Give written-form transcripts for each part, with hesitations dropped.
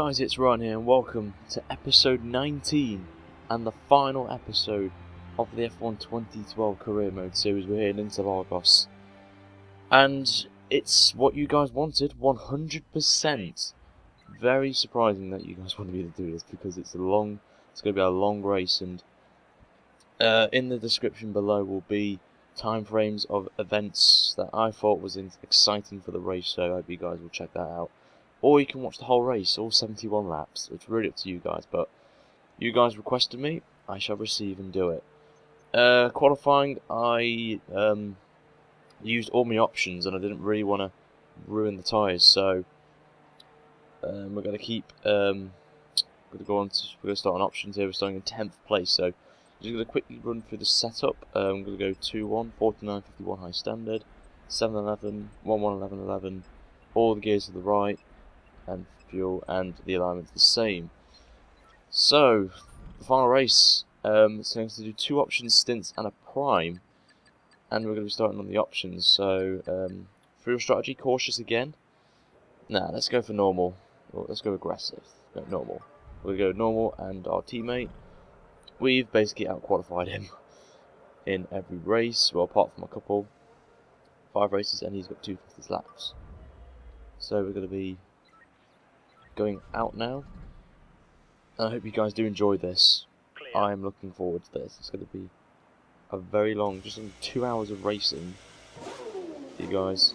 guys, it's Ryan here and welcome to episode 19 and the final episode of the F1 2012 career mode series. We're here in Interlagos and it's what you guys wanted, 100%. Very surprising that you guys wanted me to do this because it's going to be a long race, and in the description below will be time frames of events that I thought was exciting for the race, so I hope you guys will check that out. Or you can watch the whole race, all 71 laps. It's really up to you guys, but you guys requested me, I shall receive and do it. Qualifying, I used all my options and I didn't really want to ruin the tyres, so we're going to keep, we're going to start on options here. We're starting in 10th place, so I'm just going to quickly run through the setup. I'm going to go 2-1, 49, 51 high standard, 7-11, 1-1, 11-11, all the gears to the right, and fuel and the alignment's the same. So the final race, it's going to do 2 options stints and a prime, and we're going to be starting on the options. So fuel strategy, cautious again. Nah, let's go for normal. Well, let's go aggressive. Go normal. We'll go normal, and our teammate, we've basically out-qualified him in every race, well, apart from a couple, 5 races, and he's got 2 fastest laps. So we're going to be going out now. I hope you guys do enjoy this. I'm looking forward to this. It's going to be a very long, just under 2 hours of racing for you guys.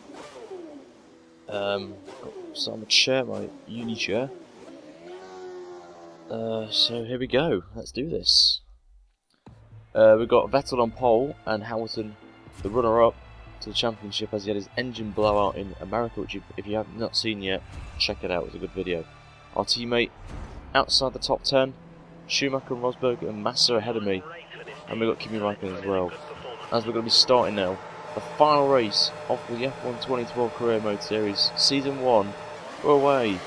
So I'm a chair, my uni chair. So here we go. Let's do this. We've got Vettel on pole and Hamilton, the runner-up to the championship, as he had his engine blowout in America, which if you have not seen yet, check it out. It's a good video. Our teammate outside the top 10, Schumacher and Rosberg and Massa ahead of me, and we've got Kimi Räikkönen as well. As we're going to be starting now the final race of the F1 2012 career mode series, season 1. We're away,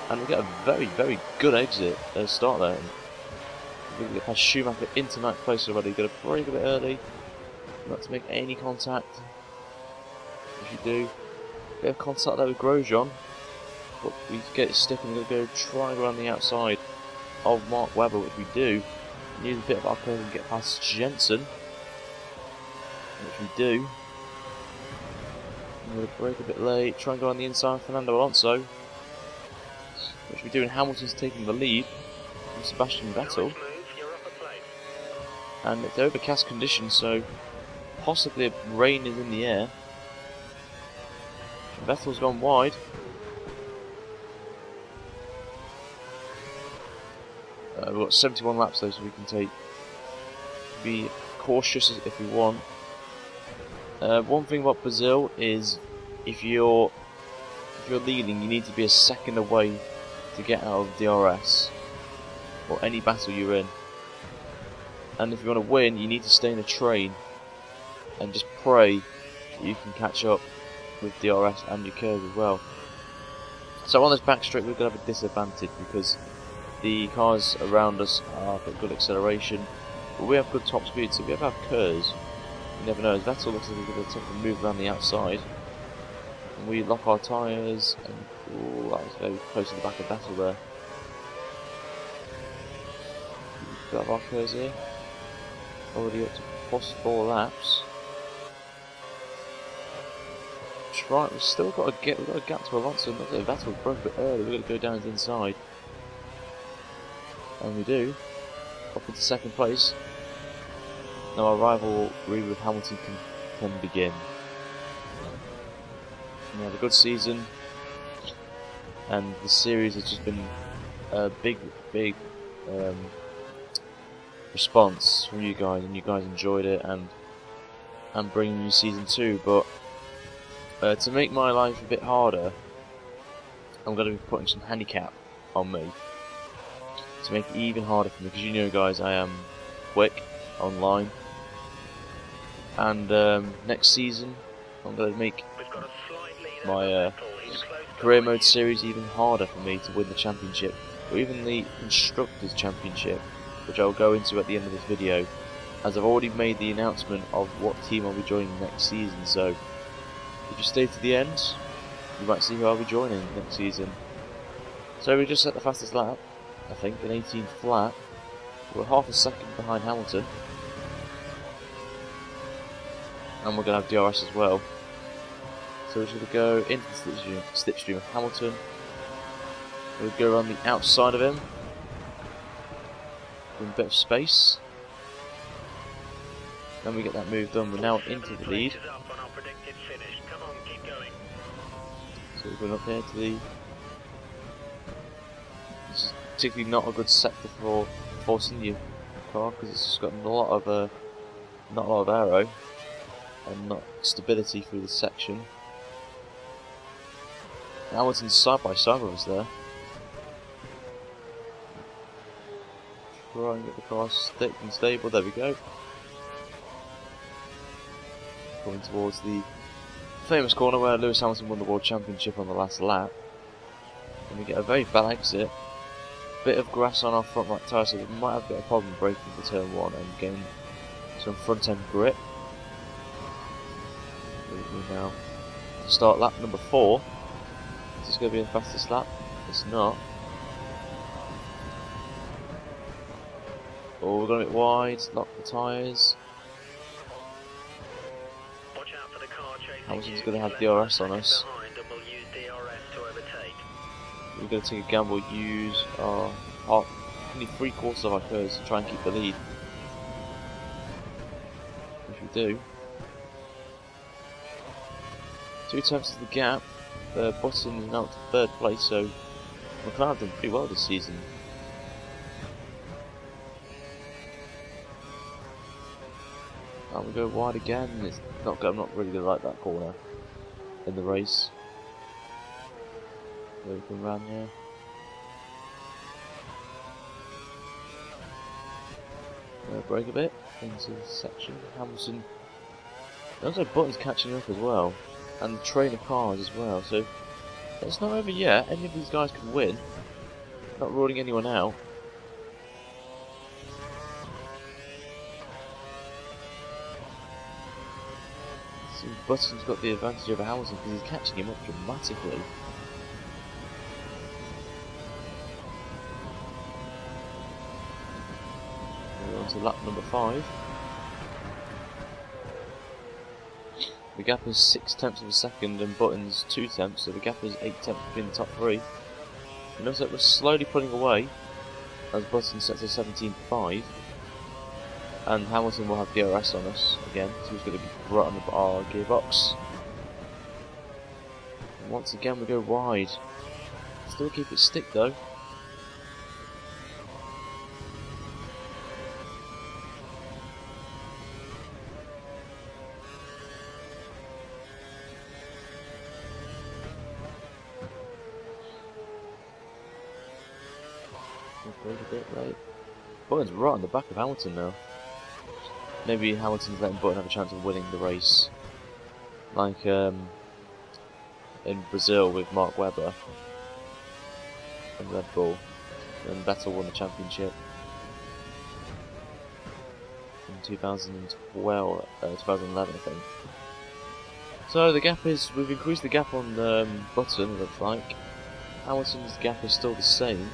and we get a very good exit start there. We're going to get past Schumacher into 9th place already. Got to brake a bit early, not to make any contact. If you do, bit of contact there with Grosjean, but we get it stiff and we're going to go try and go around the outside of Mark Webber, which we do. We use a bit of our curve and get past Jensen, which we do. I'm going to brake a bit late, try and go on the inside of Fernando Alonso, which we do, and Hamilton's taking the lead from Sebastian Vettel. And it's overcast conditions, so possibly rain is in the air. Vettel's gone wide. We've got 71 laps though, so we can be cautious if we want. One thing about Brazil is if you're leading, you need to be a second away to get out of DRS or any battle you're in. And if you want to win, you need to stay in a train and just pray that you can catch up with DRS and your curves as well. So on this back straight, we're going to have a disadvantage because the cars around us have got good acceleration, but we have good top speed. So if we ever have curves, you never know. As Vettel looks like he's going to take a move around the outside, and we lock our tyres, and ooh, that was very close to the back of Vettel there. We have our curves here, already up to plus 4 laps. Right, we've still got a gap to Alonso. Vettel broke a bit early. We're going to go down the inside, and we do. Up into 2nd place. Now our rivalry with Hamilton can begin. We had a good season, and the series has just been a big response from you guys, and you guys enjoyed it, and I'm bringing you season 2, but to make my life a bit harder, I'm going to be putting some handicap on me to make it even harder for me, because you know guys, I am quick online, and next season I'm going to make my career mode series even harder for me to win the championship, or even the Constructors' Championship, which I'll go into at the end of this video, as I've already made the announcement of what team I'll be joining next season. So if you stay to the end, you might see who I'll be joining next season. So we just set the fastest lap, I think, in 18 flat. We're half a second behind Hamilton. And we're going to have DRS as well. So we're just going to go into the slipstream of Hamilton. We'll go around the outside of him. With a bit of space. Then we get that move done. We're now into the lead. So we're going up here to the... This is particularly not a good sector for forcing your car because it's just got not a lot of aero and not stability through this section. Hamilton's side by side with us there. Try and get the car stick and stable. There we go. Going towards the famous corner where Lewis Hamilton won the World Championship on the last lap. And we get a very bad exit. Bit of grass on our front right tyre, so we might have a bit of problem braking for turn 1 and getting some front end grip. We now start lap number 4. Is this going to be the fastest lap? It's not. Oh, we're going a bit wide, lock the tyres. Hamilton's going to have DRS on us. We're going to take a gamble, use our only 3/4 of our curves to try and keep the lead. Which we do. 2 attempts to the gap. Button is now to 3rd place, so McLaren have done pretty well this season. And we go wide again. It's not good. I'm not really going to like that corner in the race. So we can run here. Brake a bit into this section. Hamilton. Also, Button's catching up as well, and the train of cars as well. So it's not over yet. Any of these guys can win. Not ruling anyone out. So Button's got the advantage over Hamilton because he's catching him up dramatically. We're on to lap number 5. The gap is 6 tenths of a second and Button's 2 tenths, so the gap is 8 tenths between the top 3. You notice that we're slowly pulling away as Button sets a 17.5. And Hamilton will have DRS on us again, so he's going to be right on our gearbox. And once again we go wide. Still keep it stick though. A bit late. Button's right on the back of Hamilton now. Maybe Hamilton's letting Button have a chance of winning the race, like in Brazil with Mark Webber and Red Bull, and Vettel won the championship in 2012, 2011 I think. So the gap is, we've increased the gap on Button, it looks like. Hamilton's gap is still the same.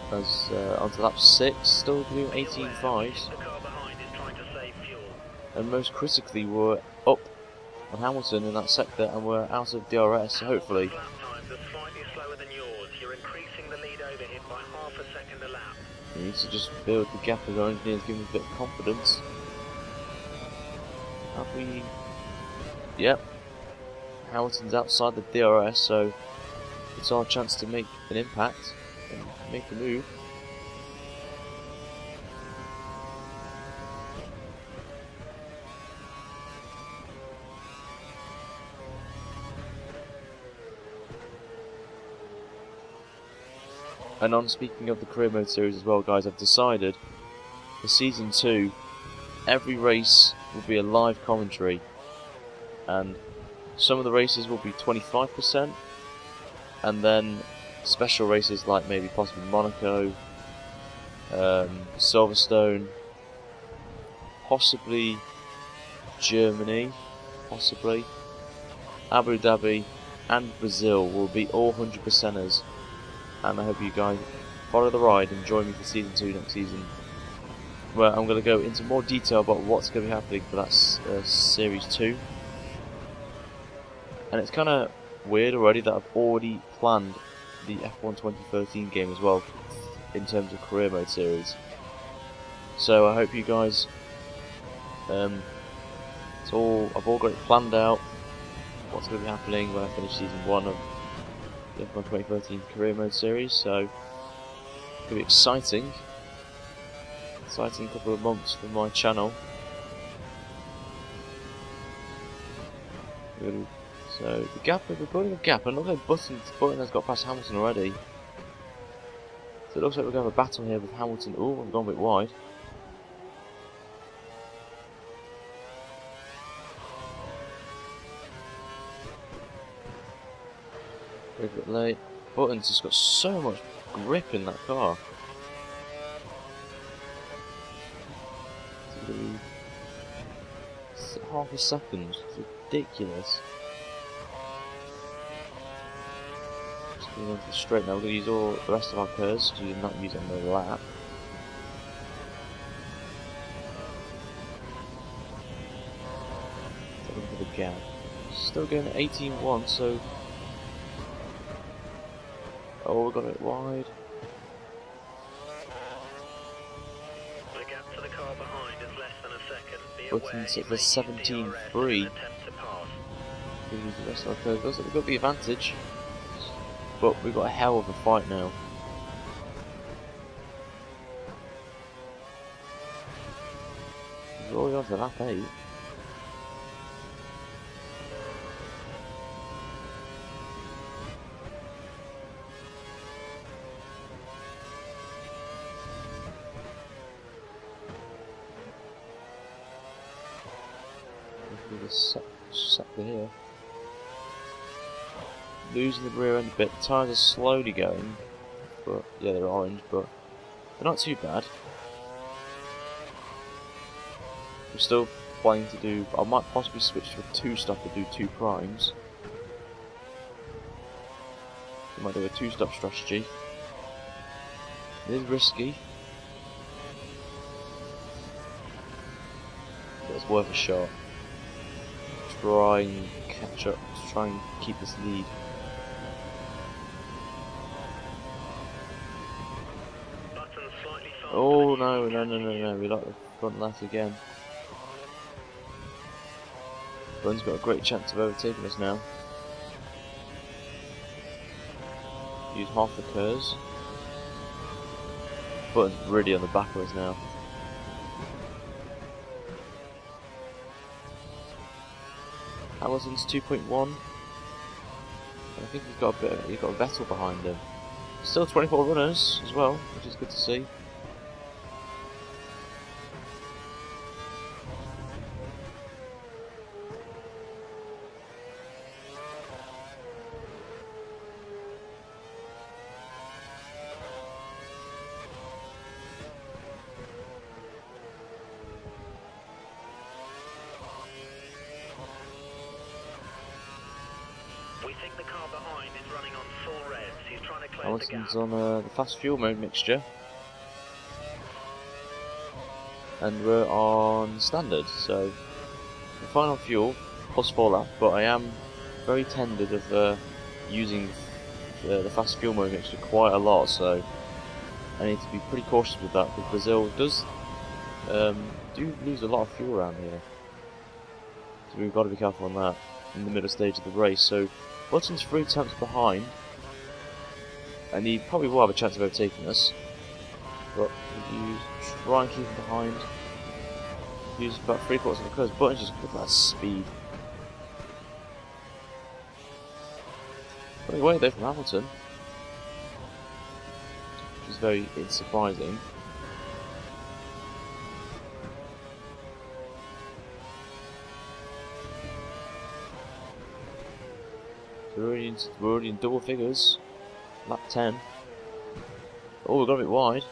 As onto lap 6, still doing 18.5s. And most critically, we're up on Hamilton in that sector and we're out of DRS, so hopefully. We need to just build the gap as our engineers, give us a bit of confidence. Have we? Yep. Hamilton's outside the DRS, so it's our chance to make an impact and make a move. And on speaking of the career mode series as well, guys, I've decided for season 2 every race will be a live commentary, and some of the races will be 25%, and then special races like maybe possibly Monaco, Silverstone, possibly Germany, possibly, Abu Dhabi and Brazil will be all 100%ers, and I hope you guys follow the ride and join me for Season 2 next season, where I'm going to go into more detail about what's going to be happening for that Series 2. And it's kind of weird already that I've already planned the F1 2013 game as well, in terms of career mode series. So I hope you guys, I've all got it planned out, what's going to be happening when I finish Season 1 of the F1 2013 career mode series, so it's going to be exciting couple of months for my channel. So the gap, we're building a gap, and look at Button has got past Hamilton already. So it looks like we're going to have a battle here with Hamilton. Oh, I've gone a bit wide. A bit late. Button's just got so much grip in that car. It's half a second. It's ridiculous. Just going on to the straight now. We're going to use all the rest of our curves to not use it on the lap. Look at the gap. Still going at 18.1, so. Oh, we got it wide. The gap to the car behind is less than a second. Button's at the 17.3. We use the rest of our curves. Looks like we've got the advantage, but we've got a hell of a fight now. We're already on to lap 8. Sector here. Losing the rear end a bit. The tyres are slowly going, but yeah, they're orange, but they're not too bad. We're still planning to do. I might possibly switch to a 2-stop and do 2 primes. We might do a 2-stop strategy. It is risky, but it's worth a shot. Try and catch up, try and keep this lead. Oh no, we like the front left again. Button's got a great chance of overtaking us now. Use half the curves. Button's really on the back of us now. Hamilton's 2.1. I think he's got a Vettel behind him. Still 24 runners as well, which is good to see. We think the car behind is running on full revs. He's trying to close Hamilton's the gap. on the fast fuel mode mixture. And we're on standard, so the final fuel plus 4 laps, but I am very tended of using the fast fuel mode mixture quite a lot, so I need to be pretty cautious with that, because Brazil does do lose a lot of fuel around here. So we've got to be careful on that in the middle stage of the race. So Button's 3 tenths behind, and he probably will have a chance of overtaking us. But if you try and keep him behind, use about 3/4 of the curves. Button's just look at that speed. Running away though from Hamilton, which is very surprising. We're already in double figures. Lap 10. Oh, we've got a bit wide.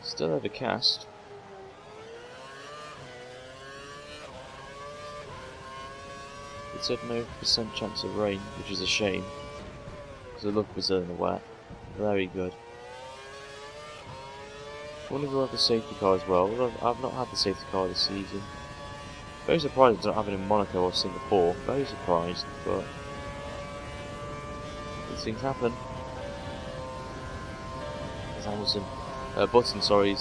Still overcast. It said no % chance of rain, which is a shame, because I love Brazil in the wet. Very good. I wonder if we'll have the safety car as well. I've not had the safety car this season. Very surprised I don't have it in Monaco or Singapore. Very surprised, but these things happen. There's Hamilton. Button, sorry.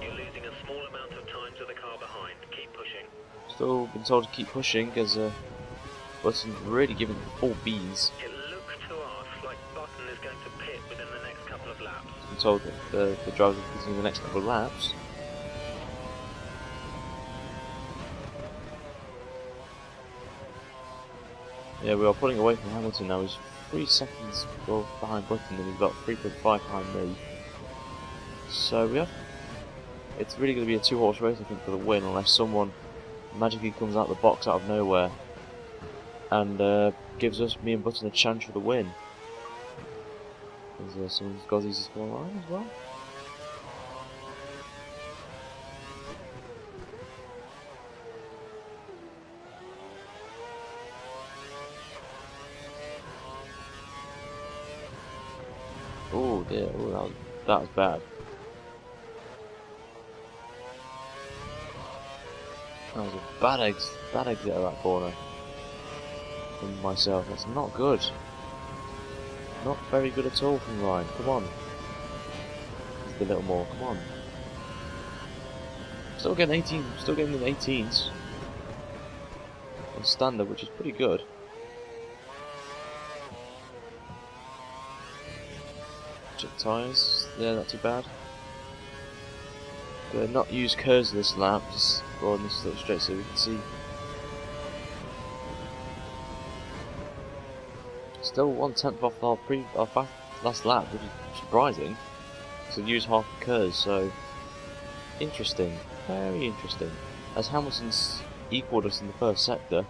You're losing a small amount of time to the car behind. Keep pushing. Still been told to keep pushing as Button's really giving it full beans. It looks to us like Button is going to pit within the next couple of laps. I'm told that the drivers are pitting the next couple of laps. Yeah, we are pulling away from Hamilton now. He's 3 seconds behind Button, and he's about 3.5 behind me. So we have. It's really going to be a 2-horse race, I think, for the win, unless someone magically comes out of the box out of nowhere and gives us, me and Button, a chance for the win. Is there someone's got these to score line as well? Oh dear, oh, that was bad. That was a bad exit of that corner from myself. That's not good. Not very good at all from Ryan. Come on. Just a little more. Come on. Still getting 18. Still getting in the 18s on standard, which is pretty good. Check tyres. Yeah, not too bad. Not use curves this lap. Just go on this little straight so we can see. Still 1/10 off our last lap, which is surprising. So use half the curves, so interesting, very interesting. As Hamilton's equalled us in the first sector.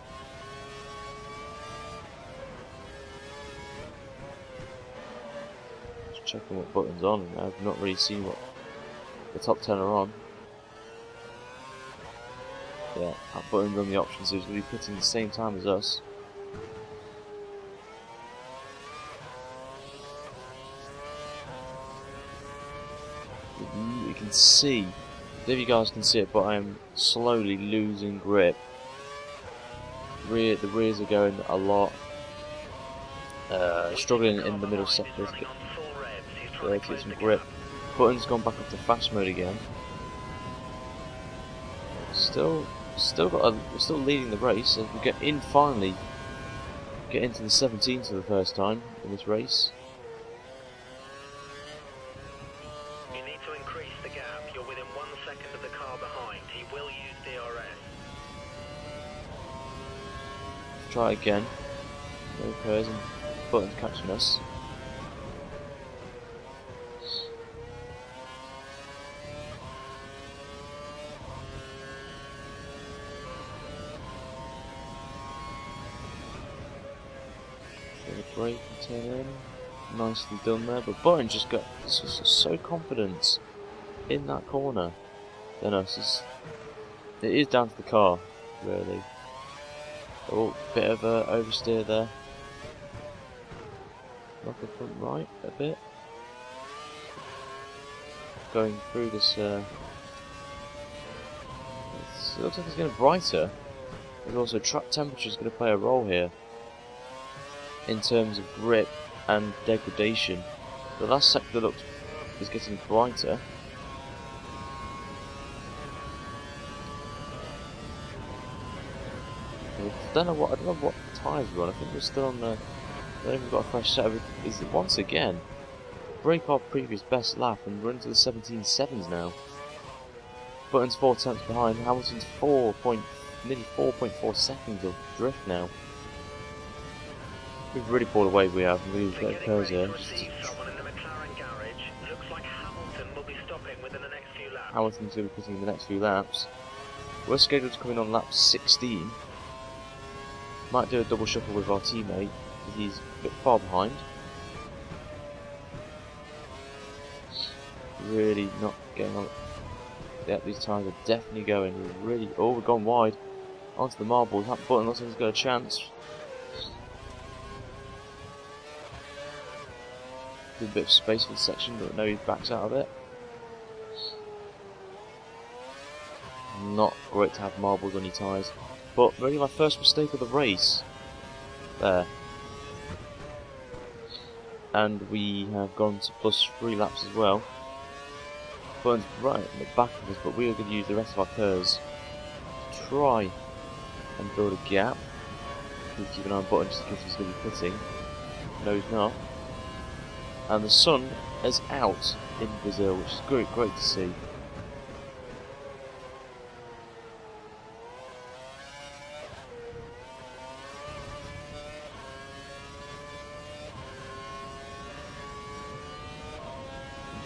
Just checking what buttons on, and I've not really seen what the top 10 are on. Yeah, our buttons on the options, so he's going to be pitting the same time as us. You can see, if you guys can see it, but I am slowly losing grip. The rears are going a lot. Struggling in the middle sectors to get some grip. Button's gone back up to fast mode again. We're still leading the race as we get in finally. Get into the 17s for the first time in this race. You need to increase the gap. You're within 1 second of the car behind. He will use DRS. Try again. No curves and Button's catching us. Brake and turn in. Nicely done there, but Button just got so confident in that corner than us. It is down to the car, really. Oh, bit of a oversteer there. Off the front right a bit. Going through this. It looks like it's getting brighter. There's also track temperature is going to play a role here in terms of grip and degradation. The last sector is getting brighter. I don't know what tyres we're on. I think we're still on the. I don't think we've got a fresh set. Is it once again break our previous best lap and run to the 17.7s now? Button's 4 tenths behind. Hamilton's nearly 4.4 seconds of drift now. We've really pulled away. We have. We've got curves here. Hamilton's going to be putting in the next few laps. We're scheduled to come in on lap 16. Might do a double shuffle with our teammate, because he's a bit far behind. Really not getting on. Yeah, these tyres are definitely going. We've gone wide. onto the marbles. That button looks like he's got a chance. Did a bit of space for the section, but no, he backs out of it. Not great to have marbles on your tyres. But really my first mistake of the race. There. And we have gone to +3 laps as well. Button's right in the back of us, but we are going to use the rest of our curves to try and build a gap. Please keep an eye on Button just in case he's going to be pitting. No, he's not. And the sun is out in Brazil, which is great to see.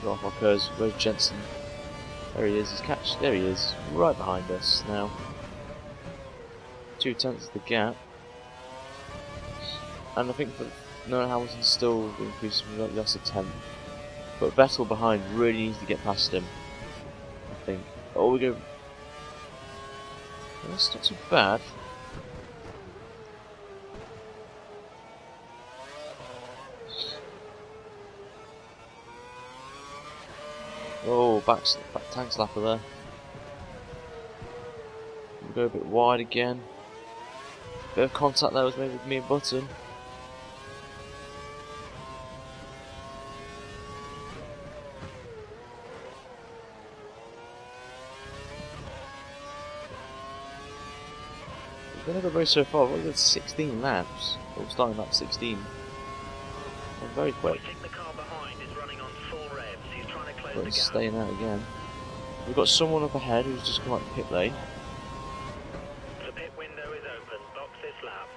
Off our curves. Where's Jensen? There he is. He's catch. There he is. Right behind us now. 2/10 is the gap. And I think that Noah Hamilton's still increasing. We got lost a 10th. But Vettel behind really needs to get past him. I think. Oh, we go. That's not too bad. Oh, back tank slapper there. We'll go a bit wide again. Bit of contact there was made with me and Button. We've been a good race so far. We've got 16 laps. We're starting lap 16. We're very quick. But staying out again. We've got someone up ahead who's just come out the pit lane. The pit window is open. Box this lap.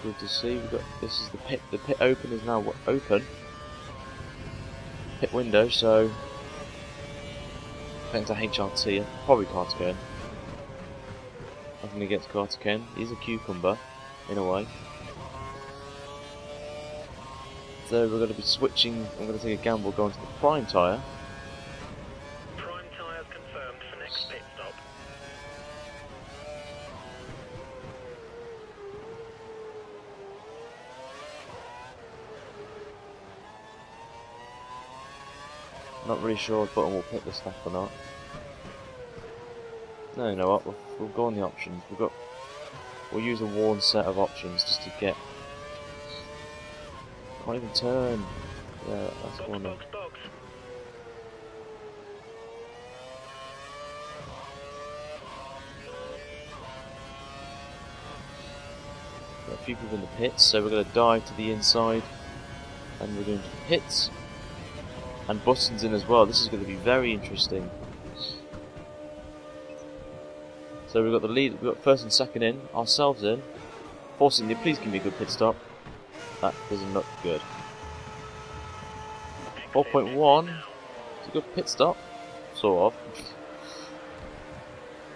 Good to see. We've got this is the pit. The pit open is now open. Pit window. So thanks to HRT, probably Carter. Nothing against Carter. He's a cucumber in a way. So we're going to be switching. I'm going to take a gamble going to the prime tyre. Prime tyres confirmed for next pit stop. Not really sure if Button will pick this lap or not. No, you know what? We'll go on the options. We'll use a worn set of options just to get. Can't even turn. Yeah, that's one. Box. Got a few people in the pits, so we're going to dive to the inside, and we're going to the pits. And Button's in as well. This is going to be very interesting. So we've got the lead. We've got first and second in, ourselves in. Forcing you, please give me a good pit stop. That doesn't look good. 4.1. It's a good pit stop, sort of.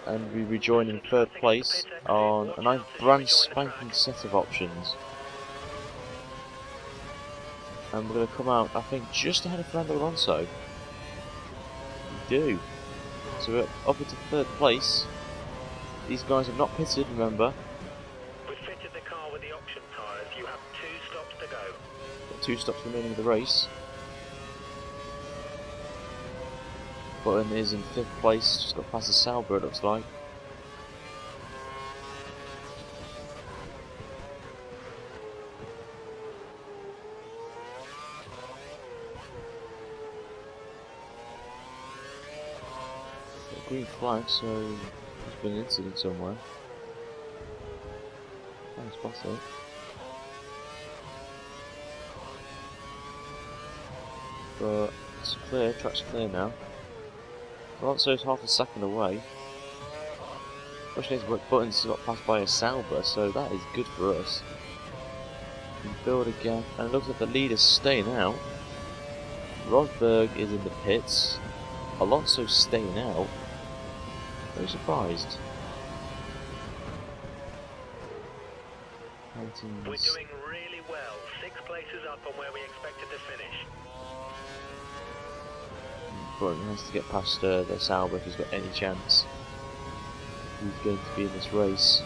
And we rejoin in third place on a nice brand spanking set of options. And we're going to come out, I think, just ahead of Fernando Alonso. We do. So we're up into third place. These guys have not pitted, remember. We've fitted the car with the option tyres. You have 2 stops to go. Got 2 stops remaining of the race. Button is in 5th place, just got past the Sauber it looks like. Got a green flag, so there's been an incident somewhere. Can't spot it. But it's clear, track's clear now. Alonso's half a second away. Question is, Button's got passed by a Sauber, so that is good for us. We can build a gap, and it looks like the leader's staying out. Rosberg is in the pits. Alonso's staying out. Very surprised. We're doing really well. 6 places up on where we expected to finish. Button has to get past the Sauber if he's got any chance. He's going to be in this race.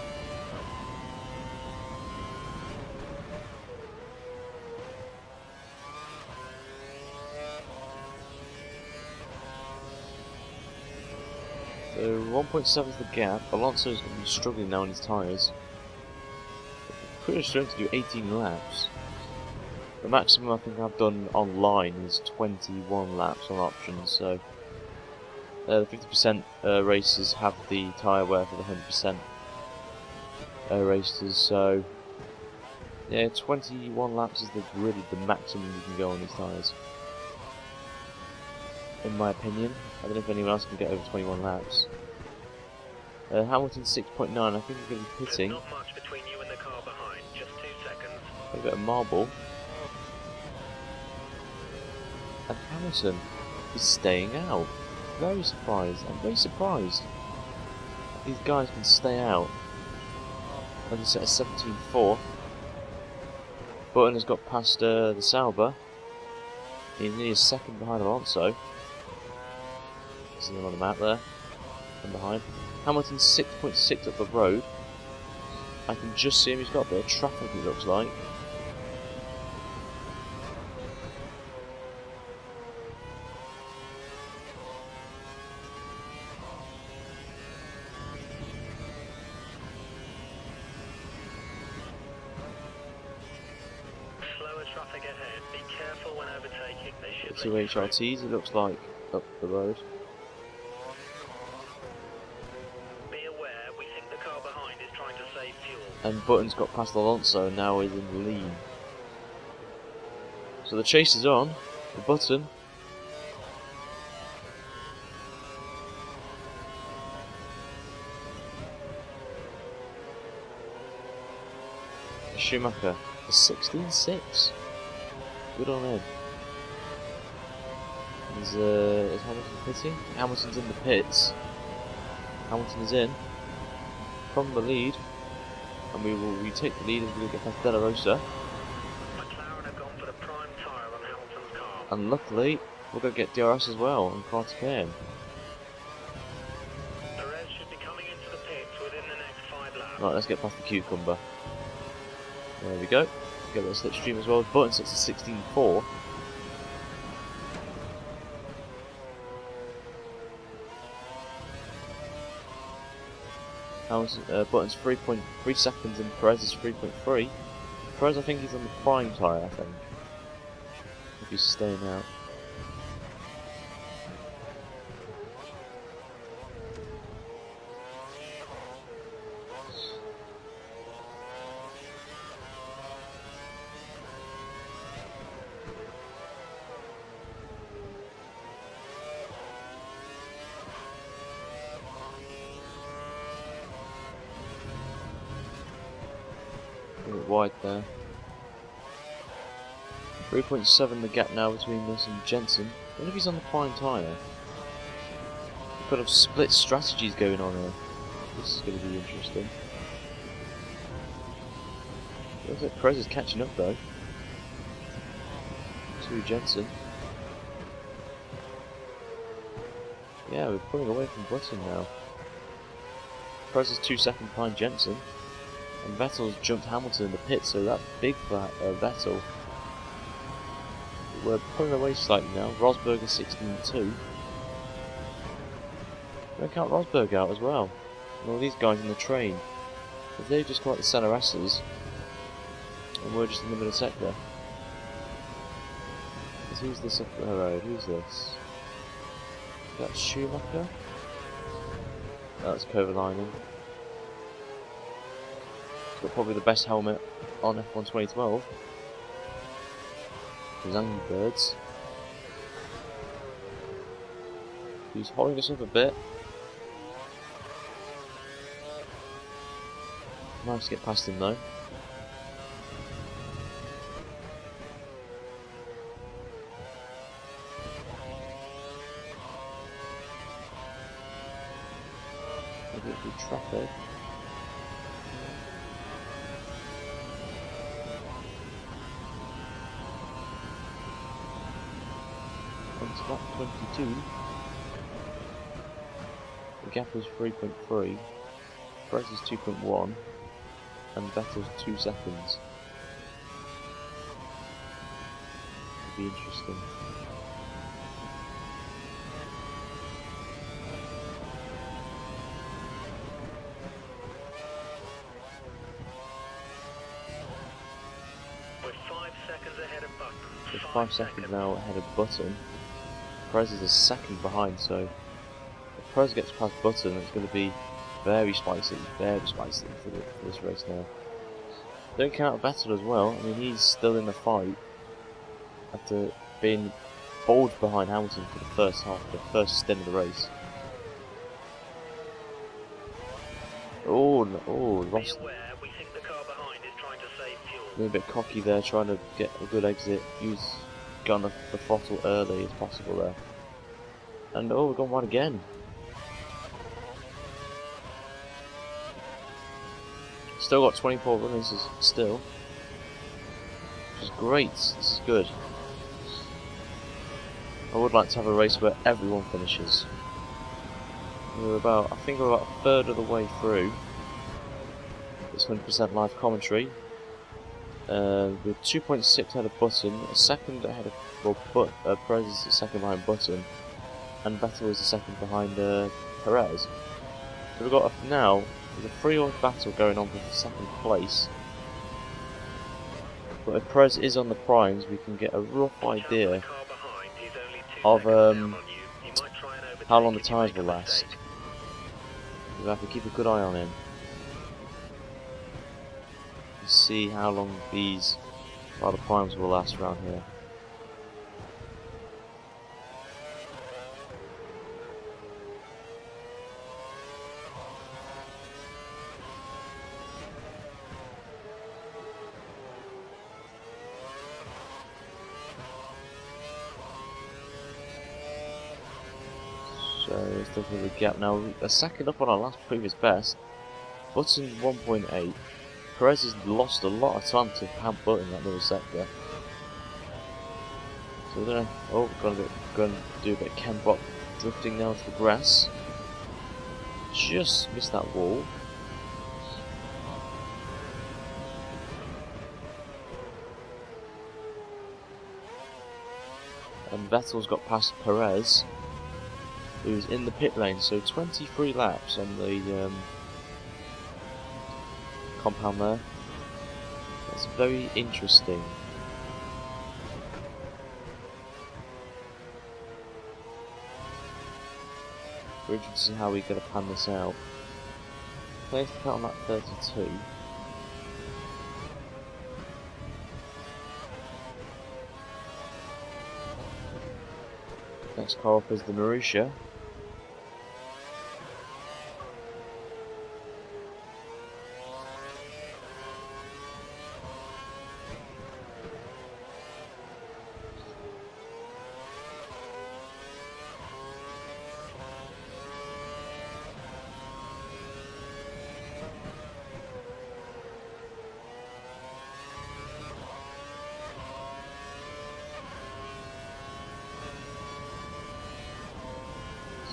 So 1.7 is the gap. Alonso's going to be struggling now on his tyres. Pretty sure to do 18 laps. The maximum I think I've done online is 21 laps on options, so the 50% races have the tyre wear for the 100% races, so yeah, 21 laps is really the maximum you can go on these tyres. In my opinion, I don't know if anyone else can get over 21 laps. Hamilton 6.9, I think he's going to be pitting. Not much between you and the car behind, just 2 seconds. A bit of marble. And Hamilton is staying out. Very surprised. I'm very surprised these guys can stay out. And set a 17.4. Button has got past the Sauber. He's nearly a second behind Alonso. See him on the map there. From behind. Hamilton's 6.6 up the road. I can just see him. He's got a bit of traffic, it looks like. Traffic ahead. Be careful when overtaking. They should Two HRTs, it looks like, up the road. Be aware, we think the car behind is trying to save fuel. And Button's got past Alonso and now he's in the lead. So the chase is on. The Button. Schumacher. 16.6. Good on him. Is Hamilton pitting? Hamilton's in the pits. Hamilton is in from the lead, and we will retake the lead as we get past Della Rosa. McLaren have gone for the prime tyre on Hamilton's car. And luckily, we're going to get DRS as well on Carter. Perez should be coming into the pits within the next 5 laps. Right, let's get past the cucumber. There we go. Get a little slipstream as well. Button sets to 16.4. Button's 3.3 seconds and Perez is 3.3. Perez, I think he's on the prime tyre, I think. If he's staying out. A bit wide there. 3.7 the gap now between this and Jensen. I wonder if he's on the prime tyre. We've got split strategies going on here. This is going to be interesting. Looks like Perez is catching up though. To Jensen. Yeah, we're pulling away from Button now. Perez is 2 seconds behind Jensen. And Vettel's jumped Hamilton in the pit, so that's big for Vettel. We're pulling away slightly now. Rosberg is 16.2. Don't count Rosberg out as well. And all these guys in the train. If they've just got the center S's, and we're just in the middle sector. Who's this up the road? Who's this? That's Schumacher? That's Kovalainen. Got probably the best helmet on F1 2012. Those Angry Birds. He's holding us up a bit. Nice to get past him though. A bit of traffic. On to lap 22. the gap is 3.3, Perez is 2.1, and Vettel's 2 seconds. Be interesting. We're 5 seconds ahead of Button. With 5 seconds now ahead of Button. Perez is a second behind, so if Perez gets past Button, it's going to be very spicy for this race now. Don't count Vettel as well. I mean, he's still in the fight after being bowled behind Hamilton for the first half, the first stint of the race. Oh, lost. We think the car behind is trying to save fuel. A little bit cocky there, trying to get a good exit. Gone the throttle early as possible there. And we've gone wide again. Still got 24 runners still, which is great. This is good. I would like to have a race where everyone finishes. I think we're about a third of the way through this 100% live commentary. We're 2.6 ahead of Button, a second ahead of Perez is a second behind Button, and Vettel is a second behind Perez. So we've got now there's a 3-horse battle going on for the second place. But if Perez is on the primes, we can get a rough idea of how long the tyres will last. We'll have to keep a good eye on him. See how long these other primes will last around here. So it's definitely a gap now. A second up on our last previous best. Button 1.8. Perez has lost a lot of time to Ham Button that little sector. So we're gonna do a bit of Ken-Block drifting now to the grass. Just missed that wall. And Vettel's got past Perez, who's in the pit lane, so 23 laps on the compound there. That's very interesting. We're interested to see how we're going to pan this out. Place to cut on that 32. Next car up is the Marussia.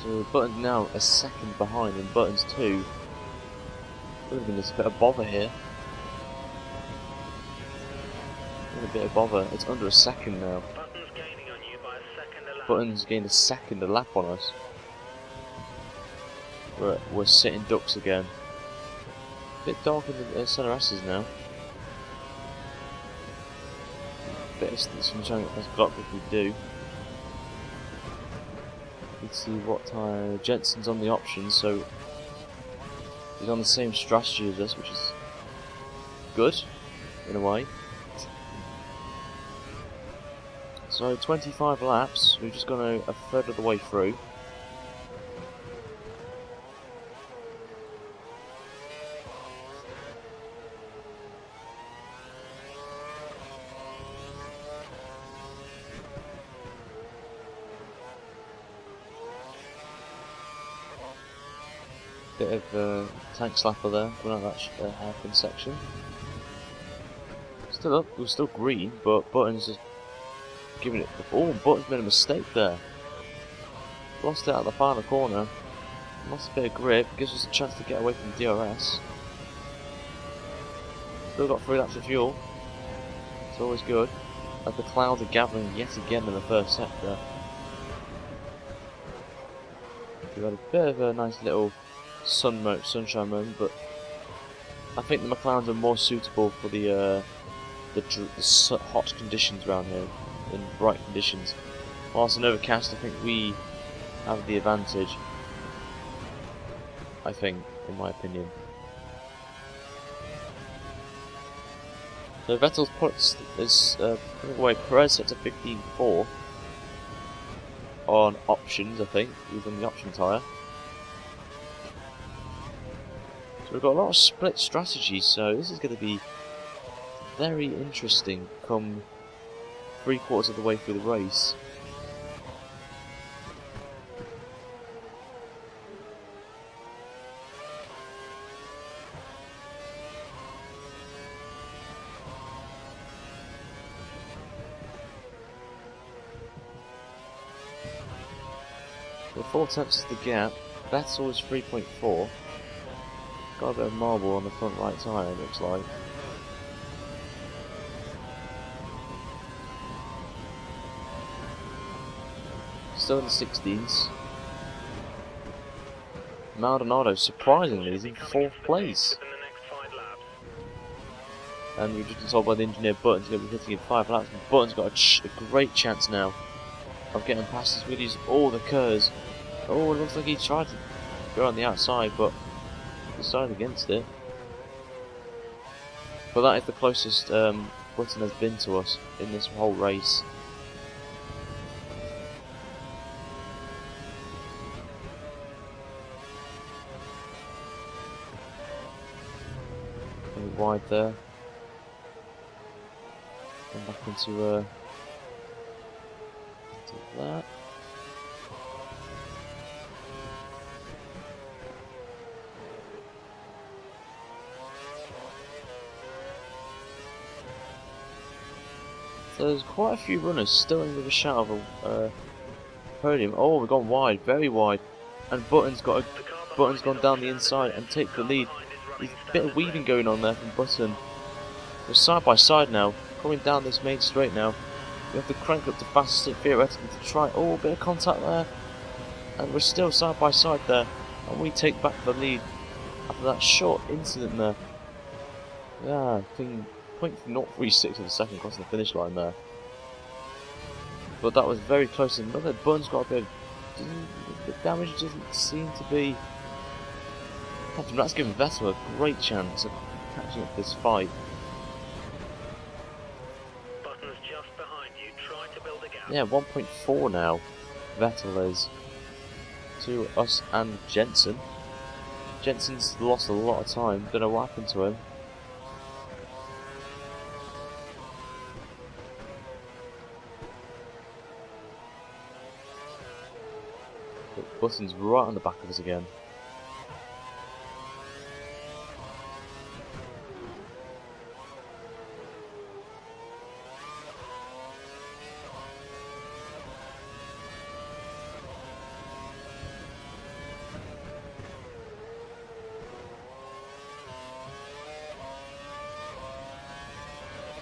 So Button's now a second behind, and Button's 2. Would have been just a bit of bother here. A bit of bother. It's under a second now. Button's gaining on you by a second a lap. Button's gained a second a lap on us. We're sitting ducks again. A bit dark in the center S's now. Bit of sunshine as block if we do. Let's see what tyre. Jensen's on the options, so he's on the same strategy as us, which is good in a way. So 25 laps, we've just gone a third of the way through. Bit of tank slapper there, going out that hairpin section. Still up, we're still green, but Button's just giving it. Oh, Button's made a mistake there. Lost it out of the final corner. Lost a bit of grip, gives us a chance to get away from DRS. Still got 3 laps of fuel. It's always good. As the clouds are gathering yet again in the first sector. We've had a bit of a nice little sunshine moment, but I think the McLarens are more suitable for the hot conditions around here, in bright conditions. Whilst in overcast, I think we have the advantage. I think, in my opinion. So Vettel's puts is putting away Perez set to 15.4 on options, I think. He's on the option tyre. So we've got a lot of split strategies, so this is going to be very interesting come 3/4 of the way through the race. The 4 tenths is the gap. Vettel is 3.4. Got a bit of marble on the front right tyre, it looks like. Still in the 16s. Maldonado, surprisingly, is in 4th place. And we've just been told by the engineer Button's going to be hitting in 5 laps. And Button's got a great chance now of getting past his wheelies, all the curves. Oh, it looks like he tried to go on the outside, but decided against it. But that is the closest Button has been to us in this whole race. Very wide there. Come back into that. So there's quite a few runners still in with a shout of a podium. Oh, we've gone wide, very wide, and Button's gone down the inside and take the lead. There's a bit of weaving going on there from Button. We're side by side now, coming down this main straight now. We have to crank up to fastest theoretically to try. Oh, a bit of contact there, and we're still side by side there, and we take back the lead after that short incident there. Yeah, I think 0.036 of a second crossing the finish line there. But that was very close, and look at Button's got a bit of... The damage doesn't seem to be... That's giving Vettel a great chance of catching up this fight. Button's just behind you. Try to build a gap. Yeah, 1.4 now. Vettel is to us and Jensen. Jensen's lost a lot of time. Don't know what happened to him. But Button's right on the back of us again.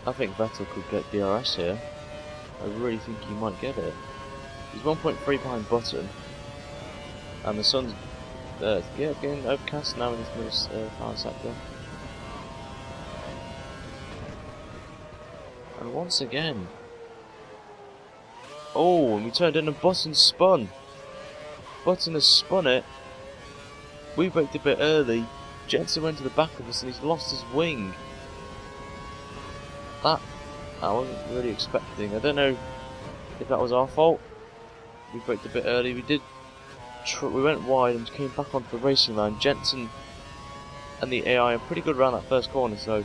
I think Vettel could get DRS here. I really think he might get it. He's 1.3 behind Button. And the sun's getting overcast now in this final sector. And once again... Oh, and we turned in and Button spun. Button has spun it. We braked a bit early. Jensen went to the back of us and he's lost his wing. That I wasn't really expecting. I don't know if that was our fault. We braked a bit early. We went wide and came back onto the racing line. Jensen and the AI are pretty good around that first corner, so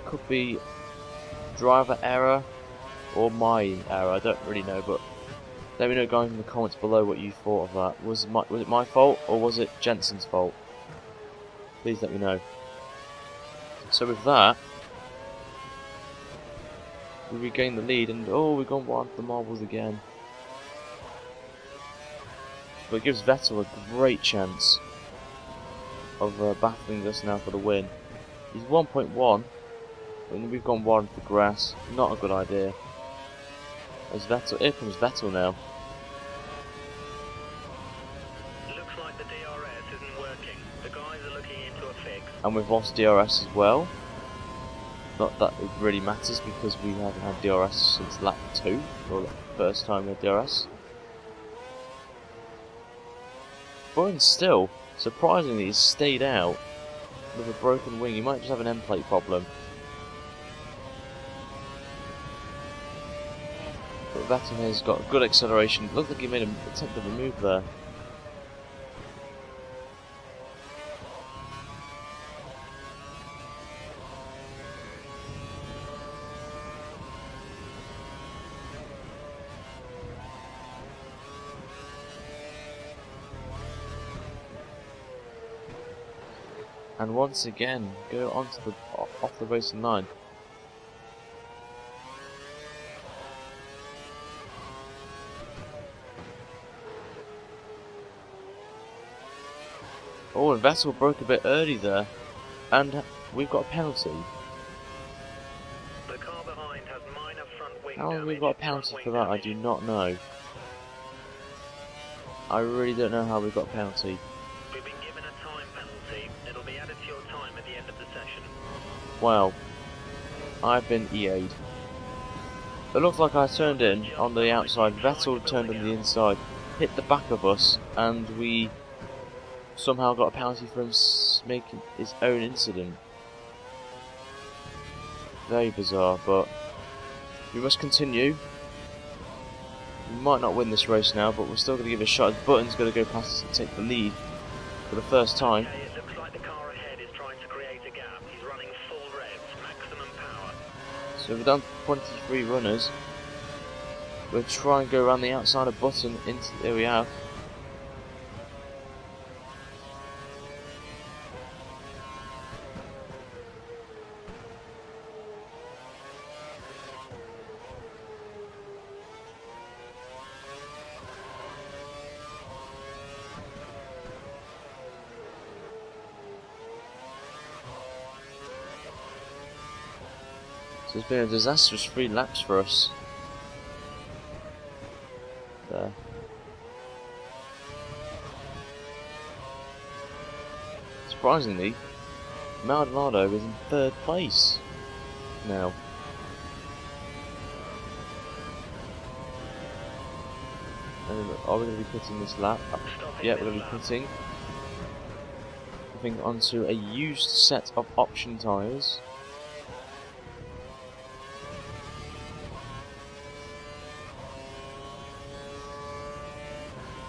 could be driver error or my error. I don't really know, but let me know, guys, in the comments below what you thought of that. Was it my fault or was it Jensen's fault? Please let me know. So with that, we regain the lead, and oh, we've gone wide for the marbles again. But it gives Vettel a great chance of battling us now for the win. He's 1.1, and we've gone 1 for grass. Not a good idea. As Vettel, here comes Vettel now. Looks like the DRS isn't working. The guys are looking into a fix. And we've lost DRS as well. Not that it really matters because we haven't had DRS since lap 2, or the first time we had DRS. But still, surprisingly, he's stayed out with a broken wing. He might just have an end plate problem. But Vettel has got good acceleration. Looks like he made an attempt of a move there. And once again, go onto the off the racing line. Oh, and Vettel broke a bit early there, and we've got a penalty. The car behind has minor front wing How have we damage, got a penalty front for wing that? I damage. do not know. I really don't know how we got a penalty. We've been given a time penalty. It'll be added to your time at the end of the session. Wow, I've been EA'd. It looks like I turned in on the outside, Vettel turned on the inside, hit the back of us, and we somehow got a penalty for him making his own incident. Very bizarre, but we must continue. We might not win this race now, but we're still going to give it a shot. Button's going to go past us and take the lead for the first time. Okay, it looks like the car ahead is trying to create a gap. He's running full revs, maximum power. So we're down to 23 runners. We'll try and go around the outside of Button into. There we have. So it's been a disastrous 3 laps for us. There. Surprisingly, Maldonado is in 3rd place now. And are we going to be pitting this lap? Yeah, we're going to be pitting. Moving onto a used set of option tyres.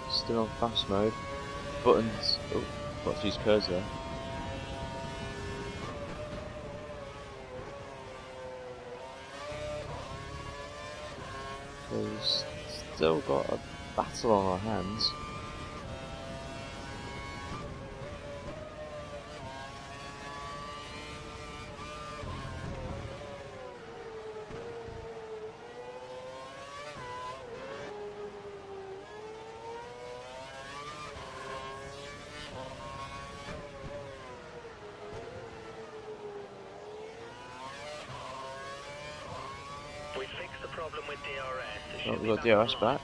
Still on fast mode. Buttons. Oh, got to use curves there. So we've still got a battle on our hands. We fixed the problem with DRS. Oh, we've got DRS back.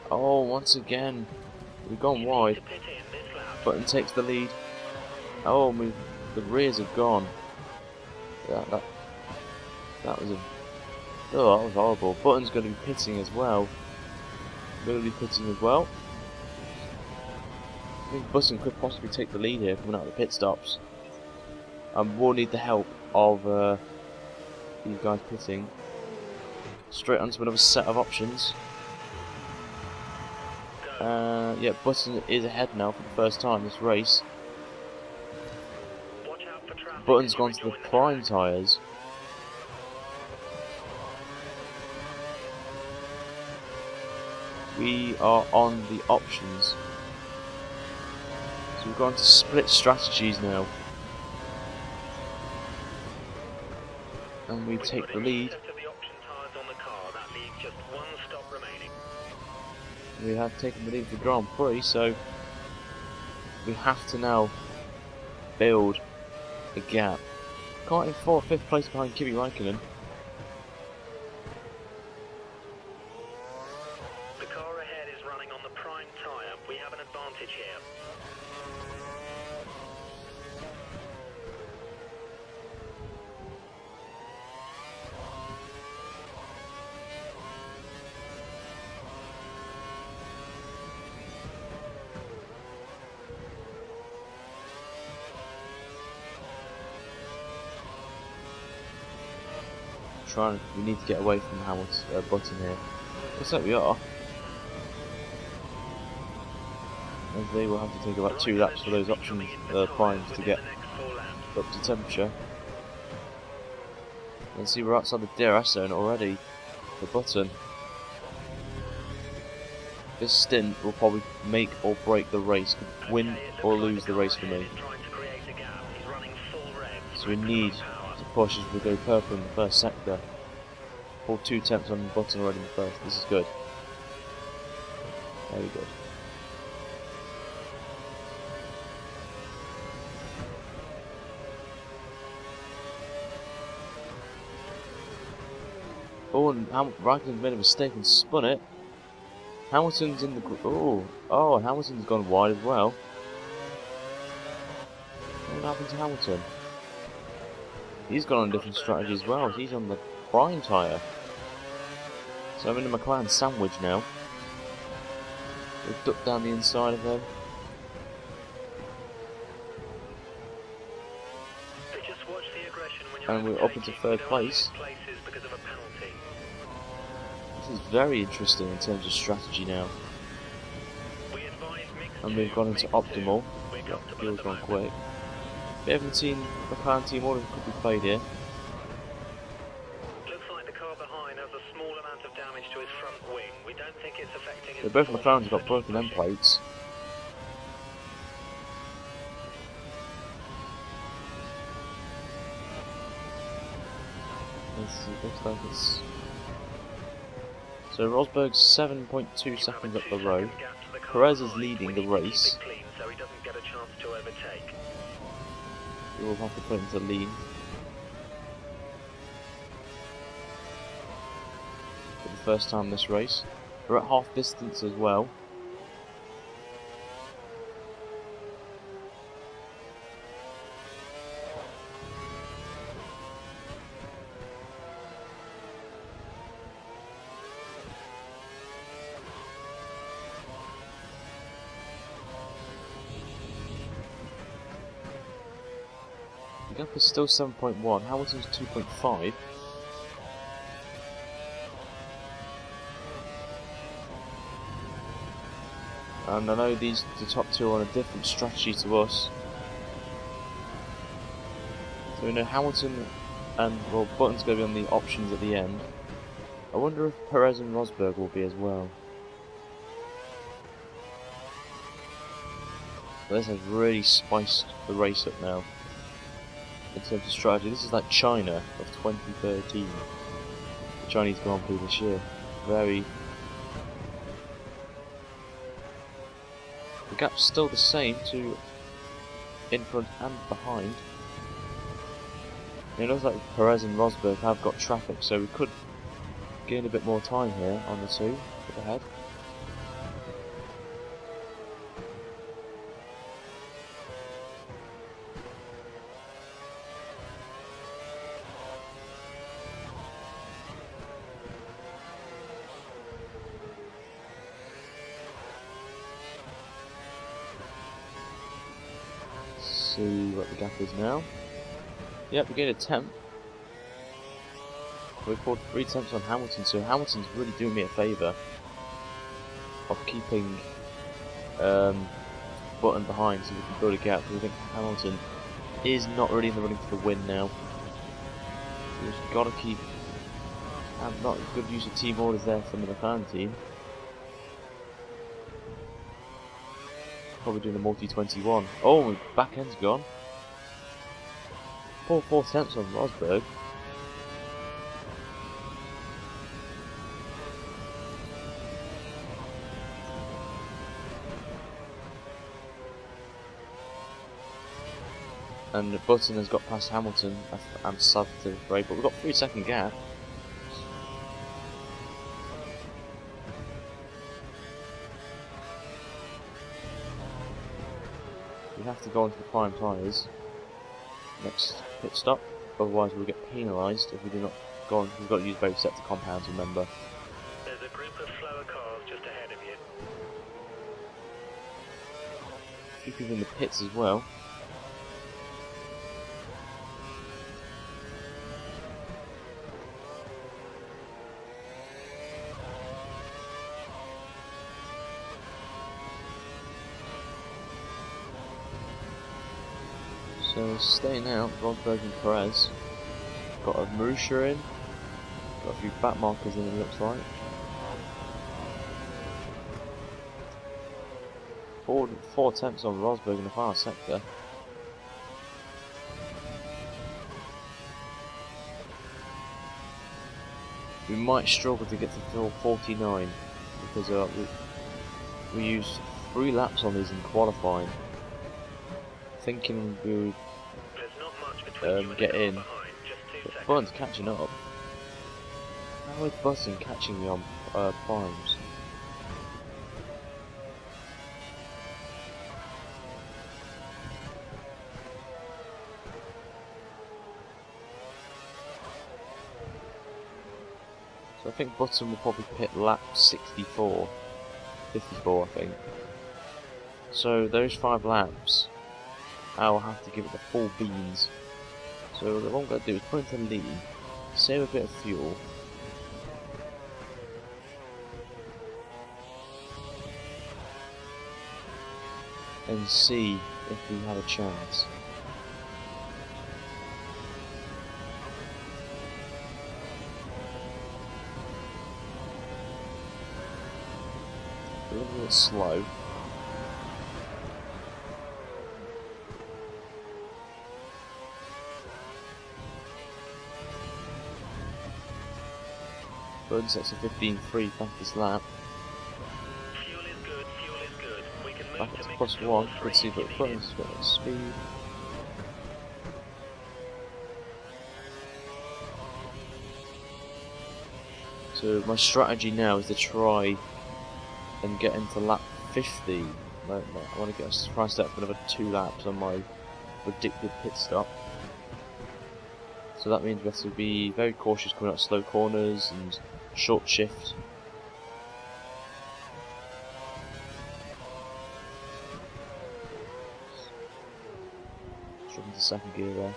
Oh, once again, we've gone wide. Button takes the lead. Oh, the rears have gone. That was a. Oh, that was horrible. Button's going to be pitting as well. Going to be pitting as well. I think Button could possibly take the lead here coming out of the pit stops. And we'll need the help of these guys pitting. Straight onto another set of options. Yeah, Button is ahead now for the first time this race. Button's gone to the prime tyres. We are on the options. So we've gone to split strategies now. And we take the lead. we have taken the lead for Grand Prix, so we have to now build a gap. Can't in 5th place behind Kimi Raikkonen. The car ahead is running on the prime tyre. We have an advantage here. We need to get away from Hamilton's Button here. Looks like we are. As they will have to take about 2 laps for those options, primes to get up to temperature. And see, we're outside the DRS zone already. The Button. This stint will probably make or break the race, could win or lose the race for me. So we need to push as we go purple in the first sector. Pulled 2 tenths on the Button already in the first. This is good. Very good. Oh, and Raikkonen's made a mistake and spun it. Hamilton's in the oh, Hamilton's gone wide as well. What happened to Hamilton? He's gone on a different strategy as well. He's on the prime tyre. So I'm in a McLaren sandwich now. We've ducked down the inside of him. And we're up into 3rd place. This is very interesting in terms of strategy now. And we've gone into optimal. The fuel's gone quick. Bit of a McLaren team order could be played here. Looks like the car behind has a small amount of damage to his front wing. We don't think it's affecting his Both McLarens have got broken end plates. Looks like it's... So Rosberg's 7.2 seconds up the road. Perez is leading the race. We will have to put into lean. For the first time this race. We're at half distance as well. The gap is still 7.1, Hamilton's 2.5. And I know the top 2 are on a different strategy to us. So we know Hamilton and, well, Button's going to be on the options at the end. I wonder if Perez and Rosberg will be as well. But this has really spiced the race up now. In terms of strategy, this is like China of 2013. The Chinese Grand Prix this year. Very... The gap's still the same to in front and behind. It looks like Perez and Rosberg have got traffic, so we could gain a bit more time here on the 2 up ahead. See what the gap is now. Yep, we gained a 10th. We've pulled 3 tenths on Hamilton, so Hamilton's really doing me a favour of keeping Button behind so we can build a gap, because I think Hamilton is not really in the running for the win now. So we've got to keep... and not good use of team orders there from the McLaren team. Probably doing a multi-21. Oh, my back end's gone. Pull 4 tenths on Rosberg. And Button has got past Hamilton. I'm sad to afraid, but we've got 3-second gap. We have to go onto the prime tyres next pit stop, otherwise we'll get penalised if we do not go on. We've got to use both sets of compounds, remember. There's a group of slower cars just ahead of you. A few people in the pits as well. So staying out, Rosberg and Perez. Got a Marussia in. Got a few back markers in, it looks like. Four attempts on Rosberg in the final sector. We might struggle to get to fill 49 because we used 3 laps on these in qualifying. Thinking we would get in, but Button's catching up. How is Button catching me on primes? So I think Button will probably pit lap 54, 54 I think. So those 5 laps, I will have to give it the full beans. So what I'm going to do is put into lead, save a bit of fuel, and see if we have a chance. A little bit slow. Button sets a 15.3 fastest lap. Fuel is good, fuel is good. We can move Back to up to mix +1. fuel Let's see free if if Button's needed. got speed. So my strategy now is to try and get into lap 50. I want to get us priced up for another 2 laps on my predicted pit stop. So that means we have to be very cautious coming out of slow corners and short shift. Straight into second gear there.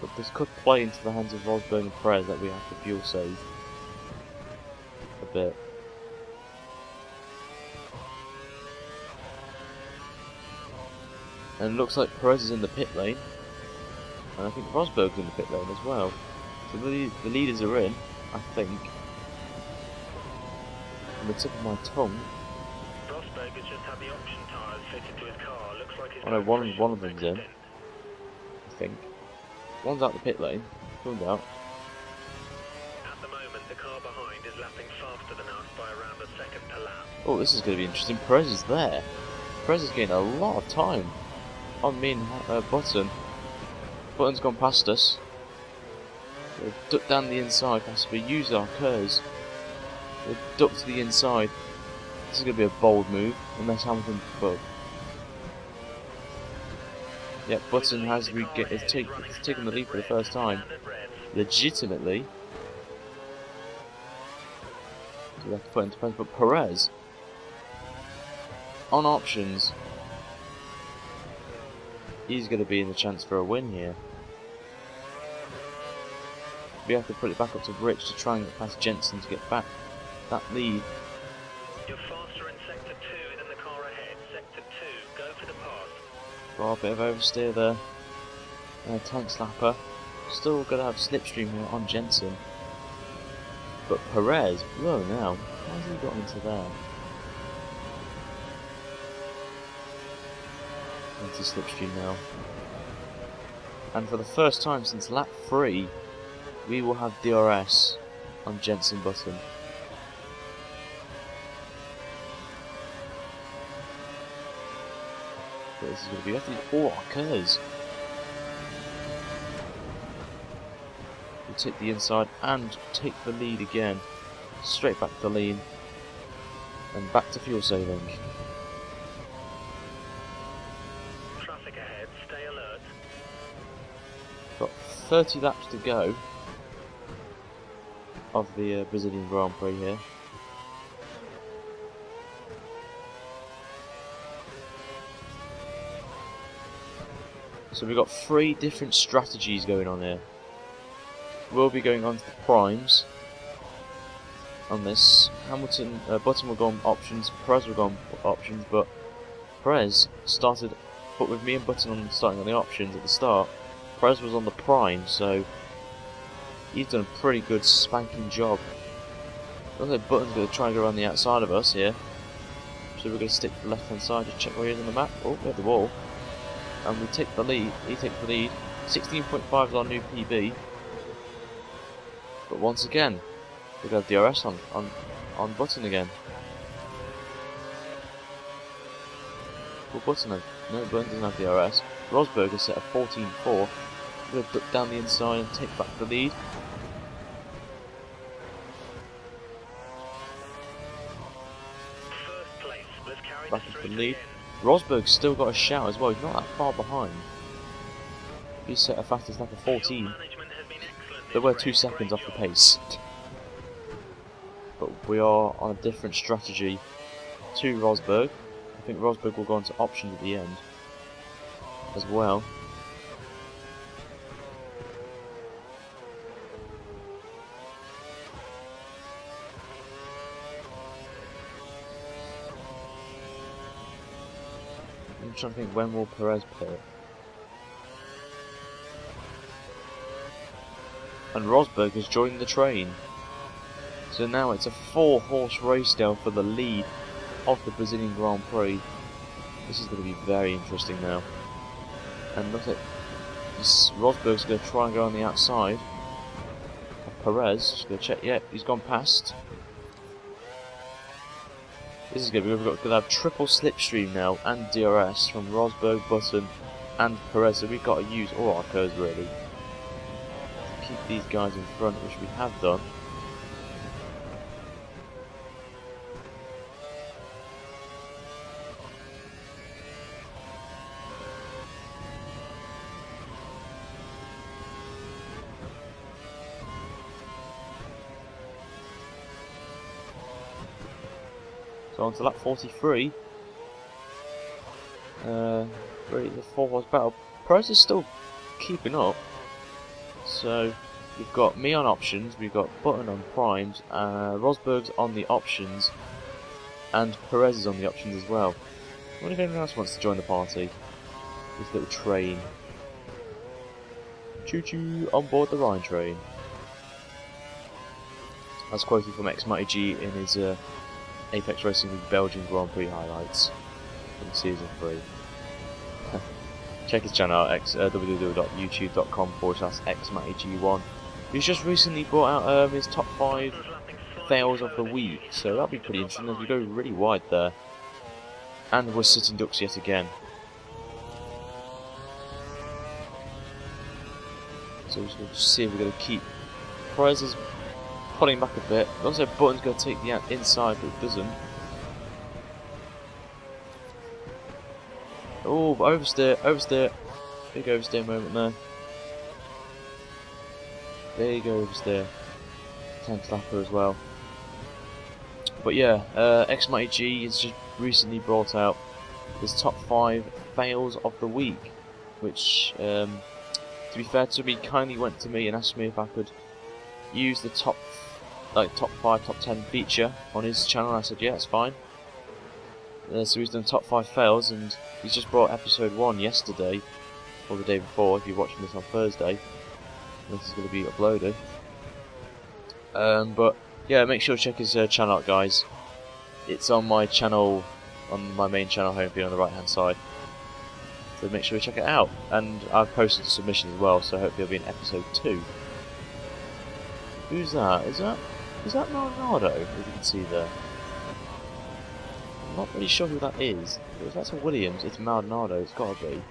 But this could play into the hands of Rosberg and Perez that we have to fuel save a bit. And it looks like Perez is in the pit lane. And I think Rosberg's in the pit lane as well. So the leaders are in, I think. On the tip of my tongue. Rosberg has just had the option tyres fitted to his car. Looks like he's Oh no, going one of for a them's short in, stint. I think. One's out the pit lane. One's out. At the moment, the car behind is lapping faster than us by around a second per lap. Oh, this is going to be interesting. Perez is there. Perez is getting a lot of time on me and Button. Button's gone past us. We've ducked down the inside, possibly use our curves. We've ducked to the inside. This is going to be a bold move, unless Hamilton. But yeah, Button has taken the lead for the first time, legitimately. So we have to put into place. But Perez, on options, he's going to be in the chance for a win here. We have to put it back up to Rich to try and get past Jensen to get back that lead. You're faster in sector 2 than the car ahead. Sector 2, go for the pass. Got a bit of oversteer there. Tank slapper. Still going to have slipstream here on Jensen. But Perez, whoa now. How has he got into there? Into slipstream now. And for the first time since lap 3, we will have DRS on Jensen Button. bit this is going to be. We have to use all our curves. We take the inside and take the lead again. Straight back to lean. And back to fuel saving. Traffic ahead, stay alert. Got 30 laps to go of the Brazilian Grand Prix here. So we've got 3 different strategies going on here. We'll be going on to the primes on this. Button will go on options, Perez will go on options, but Perez started, but with me and Button on starting on the options at the start, Perez was on the prime, so he's done a pretty good spanking job. Looks like Button's going to try and go around the outside of us here, so we're going to stick to the left hand side, just check where he is on the map. Oh, we have the wall. And we take the lead, he takes the lead. 16.5 is our new PB. But once again, we got DRS on Button again. Will Button have? No, Button doesn't have DRS. Rosberg is set at 14.4. We're going to duck down the inside and take back the lead. First place, let's carry Back this into the through lead. to the end. Rosberg's still got a shout as well, he's not that far behind. He's set a fastest lap of 14. Management has been excellent But this we're race. 2 seconds Great off the job. pace. But we are on a different strategy to Rosberg. I think Rosberg will go on to options at the end as well. I'm trying to think, when will Perez pit? And Rosberg has joined the train. So now it's a 4-horse race now for the lead of the Brazilian Grand Prix. This is going to be very interesting now. And look at this, Rosberg's going to try and go on the outside of Perez. Just going to check, yeah, he's gone past. This is going to be, we're going to have triple slipstream now and DRS from Rosberg, Button and Perez. So we've got to use all our curves really to keep these guys in front, which we have done. So on to lap 43. Really the 4-horse battle. Perez is still keeping up. So we've got me on options, we've got Button on primes, Rosberg's on the options, and Perez is on the options as well. I wonder if anyone else wants to join the party. This little train. Choo choo on board the Rhine train. That's quoted from X Mighty G in his Apex Racing League Belgian Grand Prix highlights from Season 3. Check his channel out, www.youtube.com/xmattyg1. He's just recently brought out his top 5 fails of the week, so that'll be pretty interesting as we go really wide there. And we're sitting ducks yet again. So we're just going to see if we're going to keep Perez is pulling back a bit. It looks like Button's going to take the inside, but it doesn't. Oh, but oversteer, oversteer. Big oversteer moment there. Big oversteer. Tank slapper as well. But yeah, X Mighty G has just recently brought out his top 5 fails of the week, which, to be fair to me, kindly went to me and asked me if I could use the top 5, top 10 feature on his channel. And I said, yeah, it's fine. So he's done top 5 fails, and he's just brought episode 1 yesterday, or the day before, if you're watching this on Thursday. This is going to be uploaded. But yeah, make sure to check his channel out, guys. It's on my channel, on my main channel homepage on the right hand side. So make sure you check it out. And I've posted a submission as well, so hopefully it'll be in episode 2. Who's that? Is that Leonardo, as you can see there? I'm not really sure who that is. If that's a Williams, it's Maldonado, it's gotta be.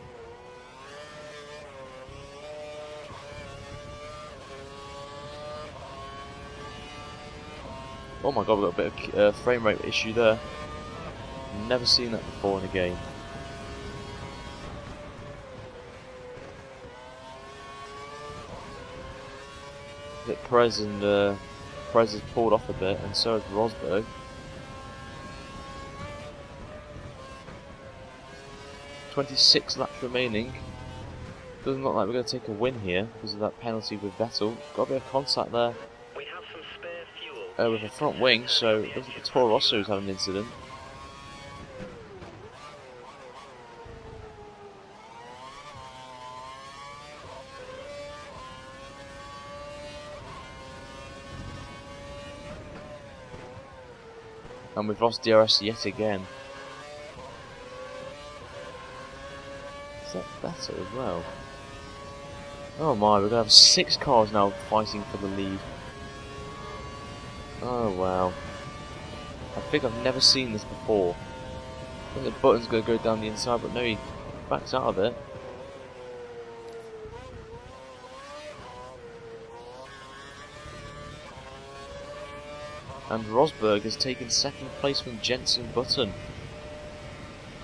Oh my god, we've got a bit of frame rate issue there. Never seen that before in a game. That Prez has pulled off a bit, and so has Rosberg. "26 laps remaining. Doesn't look like we're going to take a win here because of that penalty with Vettel. Got a bit of contact there We have some spare fuel. with the front wing, so it looks like Toro Rosso's had an incident. And we've lost DRS yet again. Is that better as well? Oh my, we're going to have 6 cars now fighting for the lead. Oh wow. I think I've never seen this before. I think the button's going to go down the inside, but no, he backs out of it. And Rosberg has taken 2nd place from Jenson Button.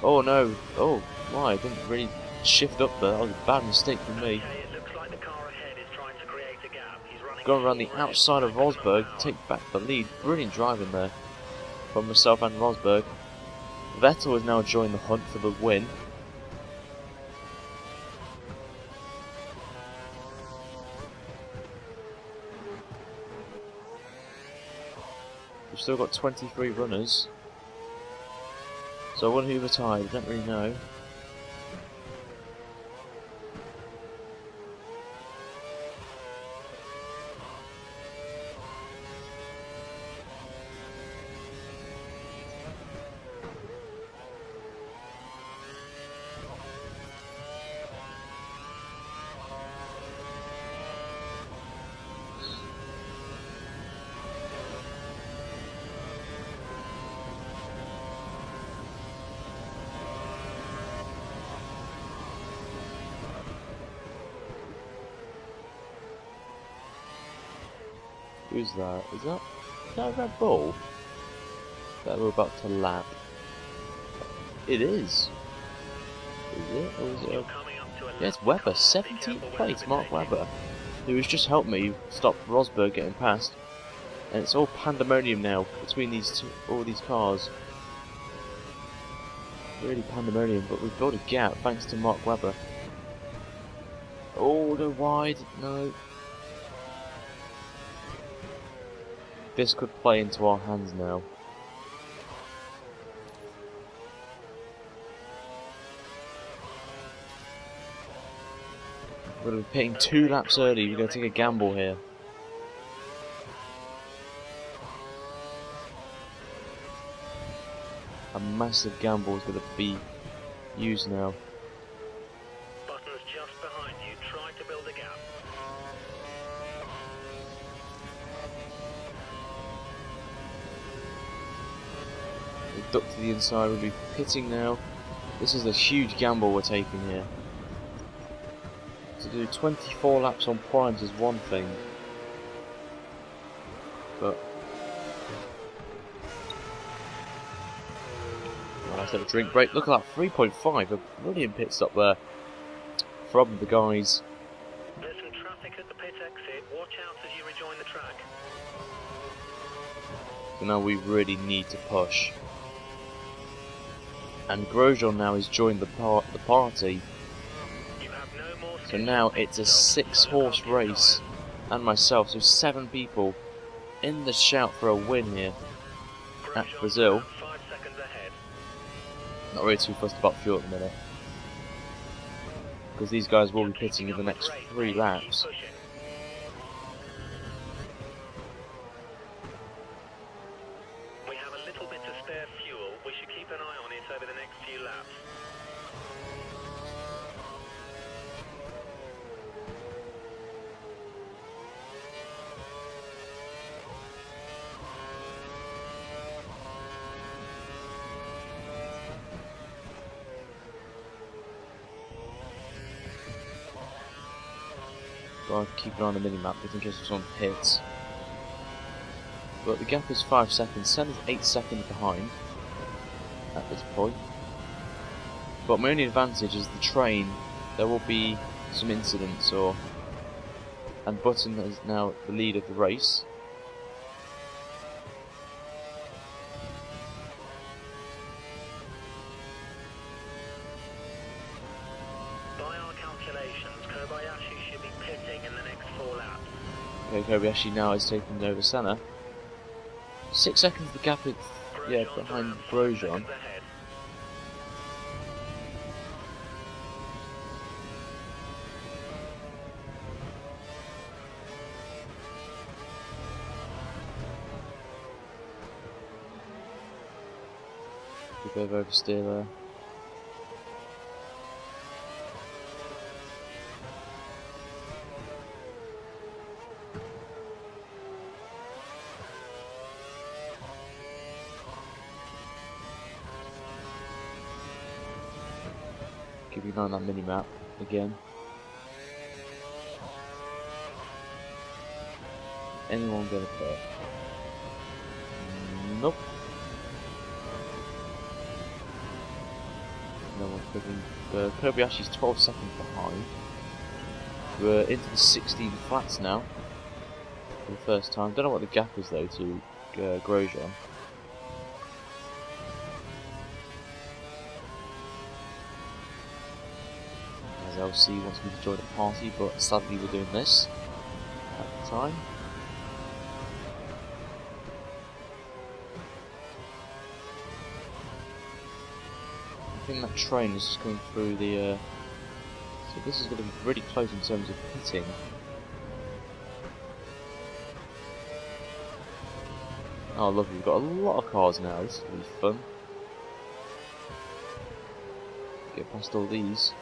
Oh no, oh my, I didn't really shift up there, that was a bad mistake from me. Okay, it looks like the car ahead is trying to create a gap. He's running Going around the outside of Rosberg, take back the lead. Brilliant driving there from myself and Rosberg. Vettel has now joined the hunt for the win. We've still got 23 runners. So I wonder who retired, I don't really know. Who's that? Is that a Red Bull that we're about to lap? It is. Is it? Or is it a... Yeah, it's Webber. 17th place, Mark Webber. Who has just helped me stop Rosberg getting past. And it's all pandemonium now between all these cars. Really pandemonium, but we've built a gap thanks to Mark Webber. Oh, they're wide. No. This could play into our hands now. We're going to be pitting 2 laps early. We're going to take a gamble here. A massive gamble is going to be used now. Button's just behind you. Try to build a gap. We duck to the inside. We'll be pitting now. This is a huge gamble we're taking here. To do 24 laps on primes is one thing, but nice little drink break. Look at that, 3.5, a brilliant pit stop there from the guys. There's some traffic at the pit exit. Watch out as you rejoin the track. So now we really need to push. And Grosjean now has joined the party. So now it's a 6-horse race, and myself, so 7 people in the shout for a win here at Brazil. Not really too fussed about fuel at the minute, because these guys will be pitting in the next 3 laps. We have a little bit of spare fuel. We should keep an eye on it over the next few laps. Gotta keep an eye on the mini-map just in case someone hits. But the gap is 5 seconds. Senna's 8 seconds behind at this point. But my only advantage is the train. There will be some incidents, and Button is now the lead of the race. By our calculations, Kobayashi should be pitting in the next 4 laps. Okay, Kobayashi now is taking over Senna. 6 seconds the gap is behind Grosjean. A bit of oversteer there. Keep an eye on that mini-map again. Anyone get a pit? Nope. No one's picking. Kobayashi's 12 seconds behind. We're into the 16 flats now for the first time. Don't know what the gap is though to Grosjean. As LC wants me to join the party, but sadly we're doing this at the time. I think that train is just coming through the so this is going to be really close in terms of pitting. Oh lovely, we've got a lot of cars now, this is going to be fun. Get past all these.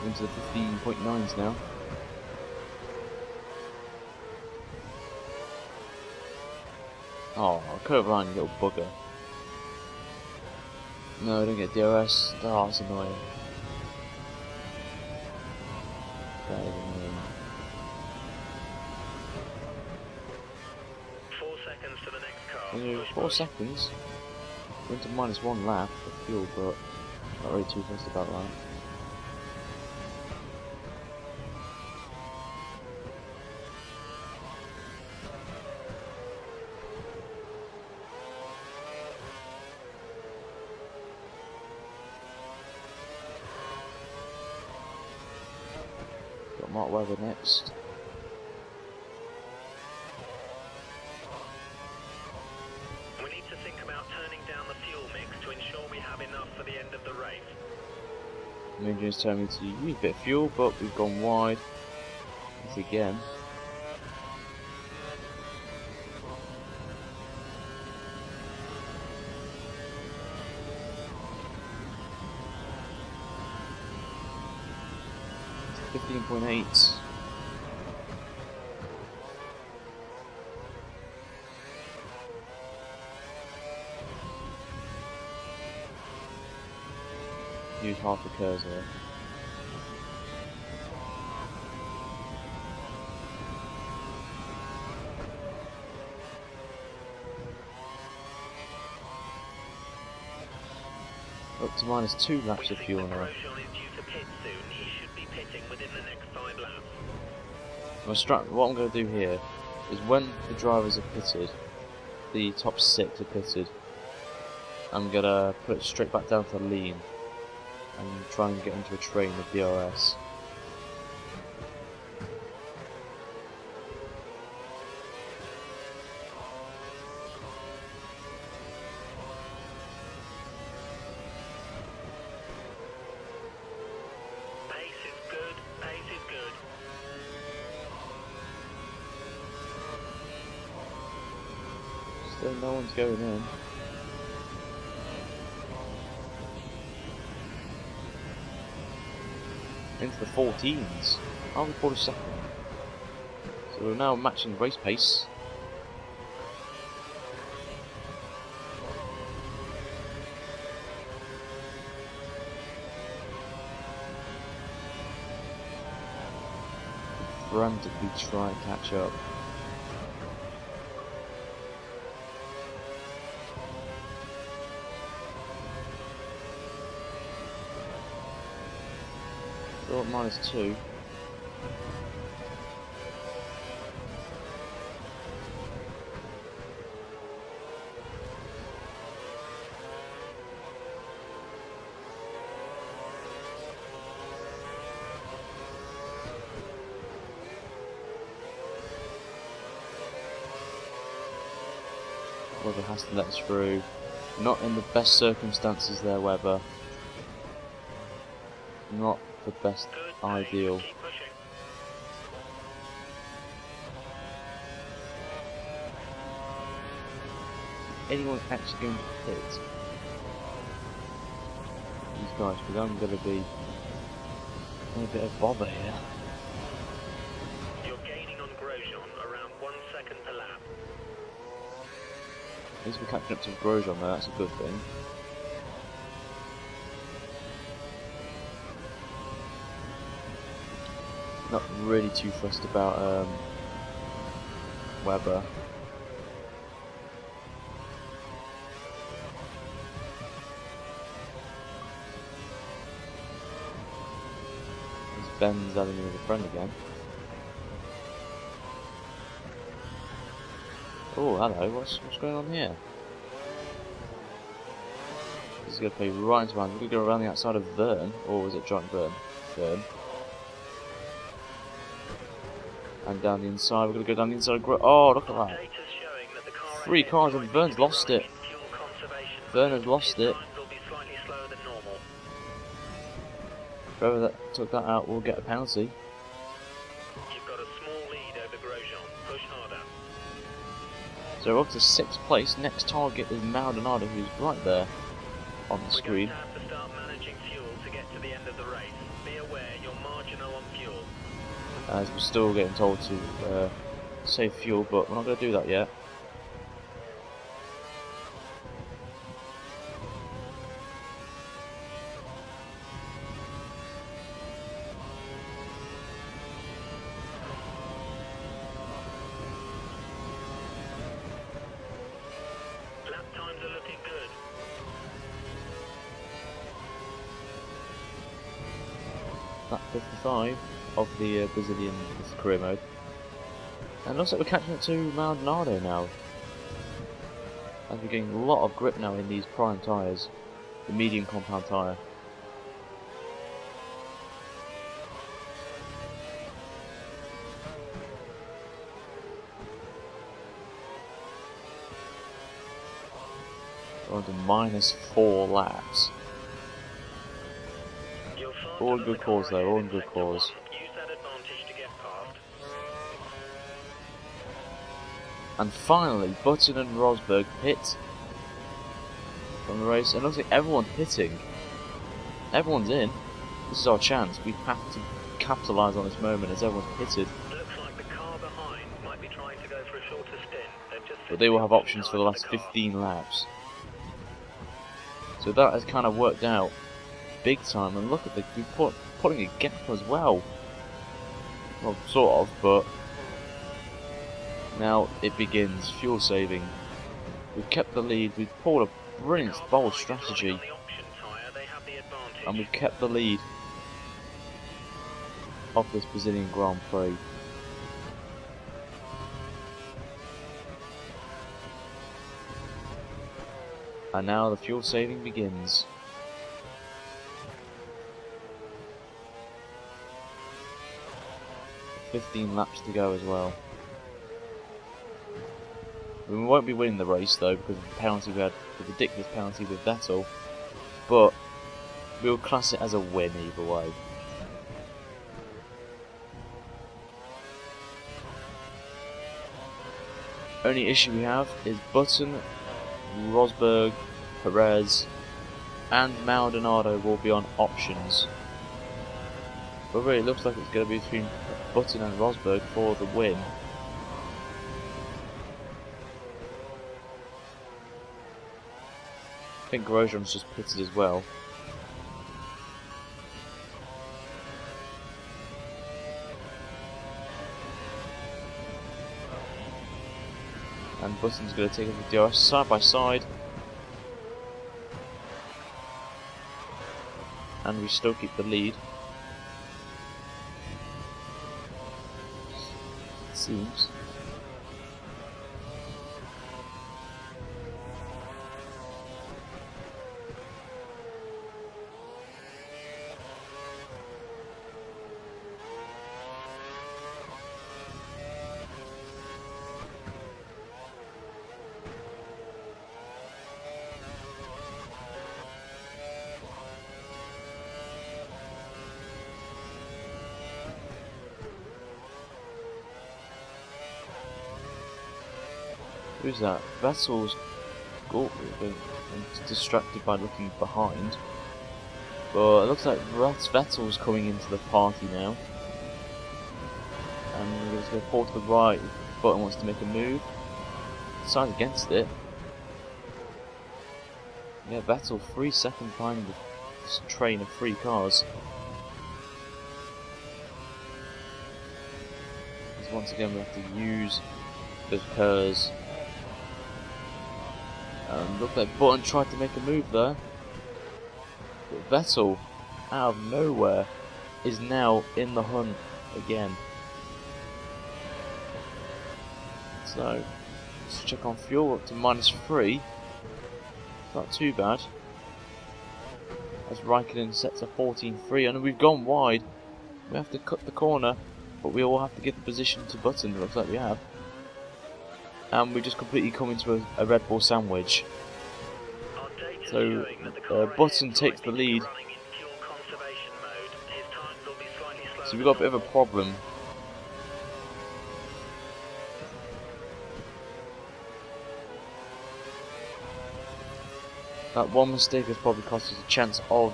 Into the 15.9s now. Oh, curve line, you little bugger. No, I don't get DRS. Oh, that's annoying. That is annoying. 4 seconds to the next car. 4 seconds. We're into -1 lap for fuel, but not really too fussed about that. Got Mark Webber next. We need to think about turning down the fuel mix to ensure we have enough for the end of the race. The engine's telling me to use a bit of fuel, but we've gone wide. Once again. It's 15.8. Use half the curves there. Up to -2 laps of fuel now. Grosjean is due to pit soon. He should be pitting within the next 5 laps. What I'm going to do here is when the drivers are pitted, the top 6 are pitted, I'm going to put it straight back down to lean and try and get into a train with DRS. So no one's going in. Into the 14s. I'll report a second. So we're now matching race pace. Frantically try and catch up. Still at -2. Webber has to let us through. Not in the best circumstances there, Webber. Not the best ideal. Anyone actually going to hit these guys? Because I'm going to be in a bit of bother here. You're gaining on Grosjean around 1 second per lap. At least we're catching up to Grosjean there, that's a good thing. Not really too fussed about Webber. As Ben's having another friend again. Oh, hello, what's going on here? This is going to play right into mine. We're going to go around the outside of Vern, or was it Giant Vern? Vern. And down the inside, we're going to go down the inside of oh, look at that. 3 cars and Vern's lost it. Vern has lost it. Whoever that took that out will get a penalty. You've got a small lead over Grosjean. Push harder. So we're up to 6th place. Next target is Maldonado, who's right there on the screen. We're going to have to start managing fuel to get to the end of the race. Be aware, you're marginal on fuel. As we're still getting told to save fuel, but we're not going to do that yet. Lap times are looking good. Lap 55 of the Brazilian career mode. And it looks like we're catching up to Maldonado now. As we're getting a lot of grip now in these prime tyres. The medium compound tyre. We're on to -4 laps. All in good cause though, all in good cause. And finally, Button and Rosberg pit from the race. And it looks like everyone's pitting. Everyone's in. This is our chance. We have to capitalise on this moment as everyone's pitted. Looks like the car behind might be trying to go for a shorter stint. But they will have options for the last 15 laps. So that has kind of worked out big time. And look at we're putting a gap as well. Well, sort of, but now it begins. Fuel saving. We've kept the lead. We've pulled a brilliant, bold strategy. And we've kept the lead of this Brazilian Grand Prix. And now the fuel saving begins. 15 laps to go as well. We won't be winning the race though because of the penalty we had, the ridiculous penalty with Vettel, but we'll class it as a win either way. Only issue we have is Button, Rosberg, Perez, and Maldonado will be on options. But really, it looks like it's going to be between Button and Rosberg for the win. I think Grosjean's just pitted as well. And Button's going to take it with DRS side by side. And we still keep the lead. It seems. Who's that? Vettel's been distracted by looking behind. But it looks like Vettel's coming into the party now. And we're just going to pull to the right. Button wants to make a move. Decides against it. Yeah, Vettel 3 seconds behind this train of 3 cars. Because once again we have to use the curves. Looked like Button tried to make a move there. But Vettel, out of nowhere, is now in the hunt again. So, let's check on fuel, up to -3. Not too bad. As Raikkonen sets a 14.3, and we've gone wide. We have to cut the corner, but we all have to give the position to Button, it looks like we have. And we just completely come into a Red Bull sandwich. So Button takes the lead. So we've got a bit of a problem. That one mistake has probably cost us a chance of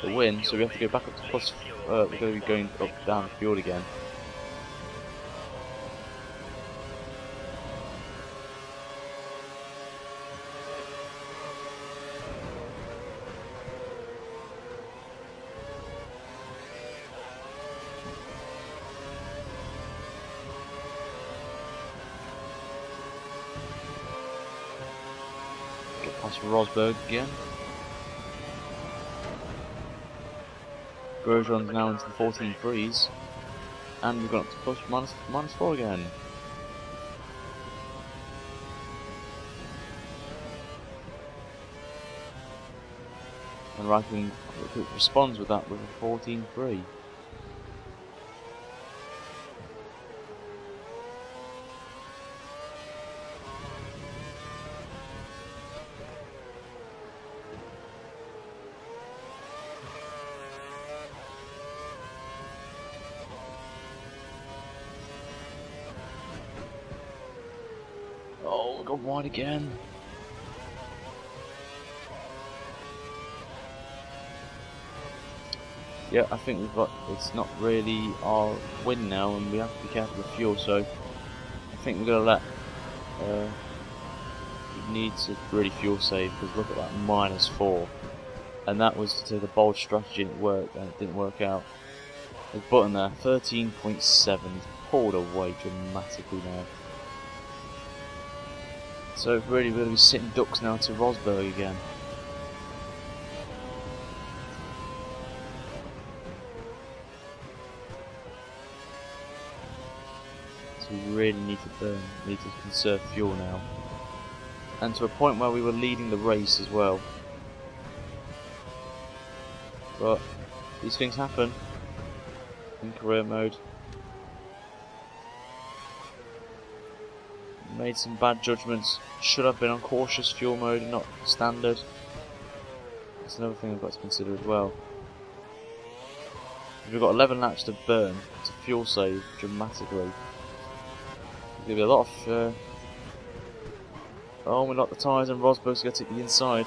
the win, so we have to go back up to plus. We're going to be going up down the field again. Past Rosberg again. Grosjean's now into the 14.3s, and we've got up to plus -4 again. And Raikkonen responds with that with a 14.3. Oh, we got wide again. Yeah, I think it's not really our win now, and we have to be careful with fuel, so I think we're going to let, we need to really fuel save, because look at that, -4. And that was to the bold strategy, and it didn't work out. There's Button there, 13.7, he's pulled away dramatically now. So really we're going to be sitting ducks now to Rosberg again. So we really need to conserve fuel now. And to a point where we were leading the race as well. But these things happen in career mode. Made some bad judgments. Should have been on cautious fuel mode and not standard. That's another thing I've got to consider as well. We've got 11 laps to burn to fuel save dramatically. There's going to be a lot of Oh, we lock the tyres and Rosberg's going to take the inside.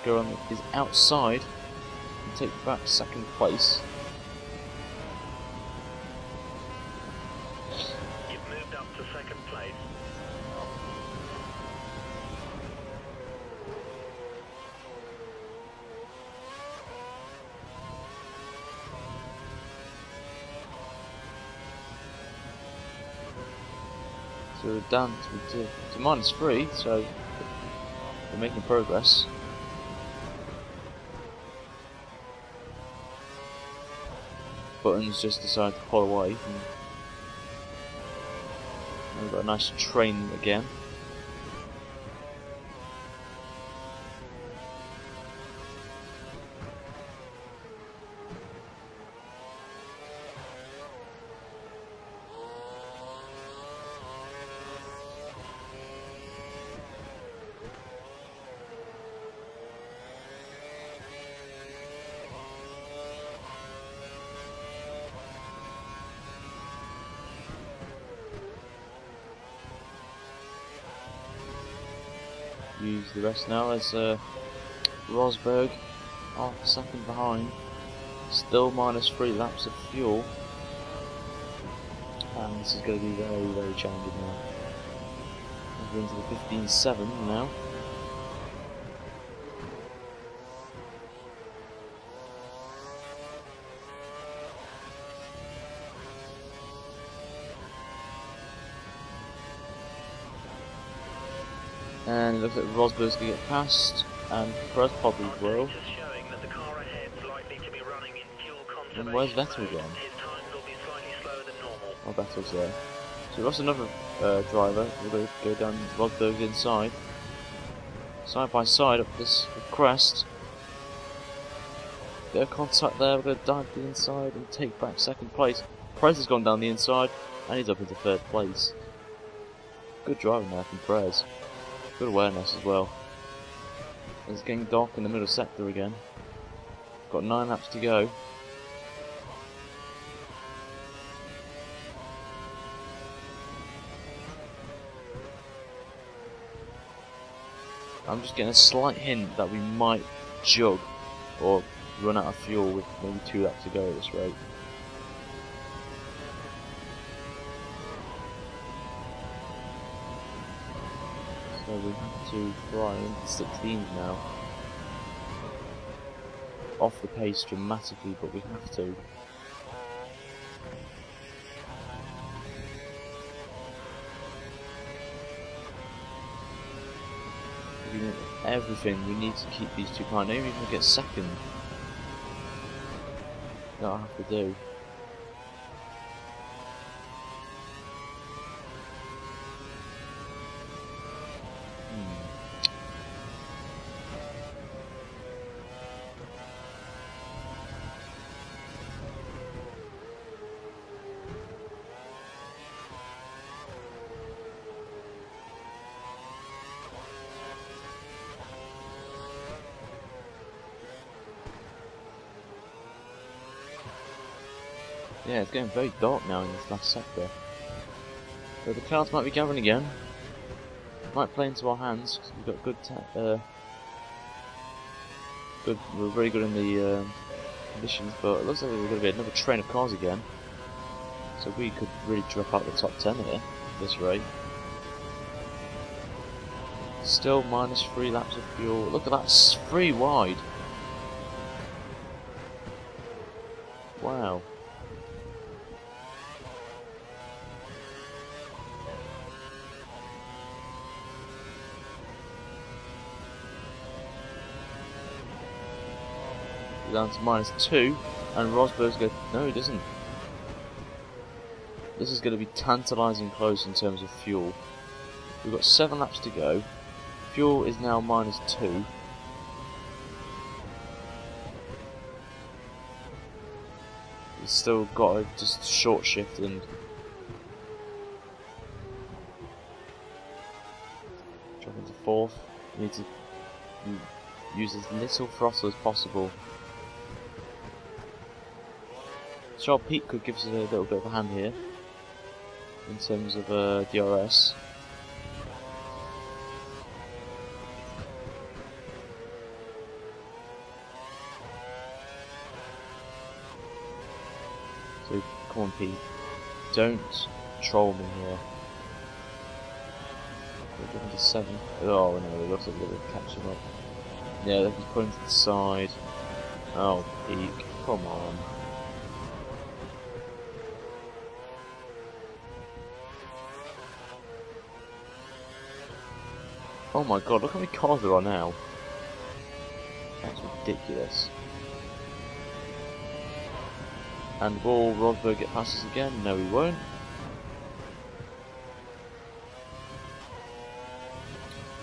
Go is outside and take back second place. You've moved up to second place. So we're down to -3, so we're making progress. Buttons just decided to pull away. And we've got a nice train again. Use the rest now as Rosberg off second behind, still -3 laps of fuel, and this is going to be very, very challenging now. We're into the 15.7 now. And it looks like Rosberg's going to get past, and Prix probably will. And where's Vettel again? Oh, Vettel's there. So we've lost another driver. We're going to go down Rosberg's inside. Side by side up this crest. Bit of contact there, we're going to dive to the inside and take back second place. Prez has gone down the inside, and he's up into third place. Good driving there from Prez. Good awareness as well. It's getting dark in the middle sector again. Got 9 laps to go. I'm just getting a slight hint that we might jug or run out of fuel with maybe 2 laps to go at this rate. So we have to fly into 16s now. Off the pace dramatically, but we have to. Everything, we need to keep these 2 behind. Maybe even get second. That I have to do. Yeah, it's getting very dark now in this last sector. So the clouds might be gathering again. Might play into our hands. We've got we're very good in the conditions, but it looks like there's going to be another train of cars again. So we could really drop out the top 10 here at this rate. Still -3 laps of fuel. Look at that, 3 wide. Wow. Down to -2, and Rosberg's going. No, he doesn't. This is going to be tantalising close in terms of fuel. We've got 7 laps to go. Fuel is now -2. We've still got to just short shift and drop into 4th. We need to use as little throttle as possible. Charles Pete could give us a little bit of a hand here. in terms of DRS. So come on, Pete, don't troll me here. We're going to 7. Oh no, it looks like they're catching up. Yeah, they're just pulling to the side. Oh, Pete, come on. Oh my god, look how many cars there are now. That's ridiculous. And will Rosberg get past us again? No, he won't.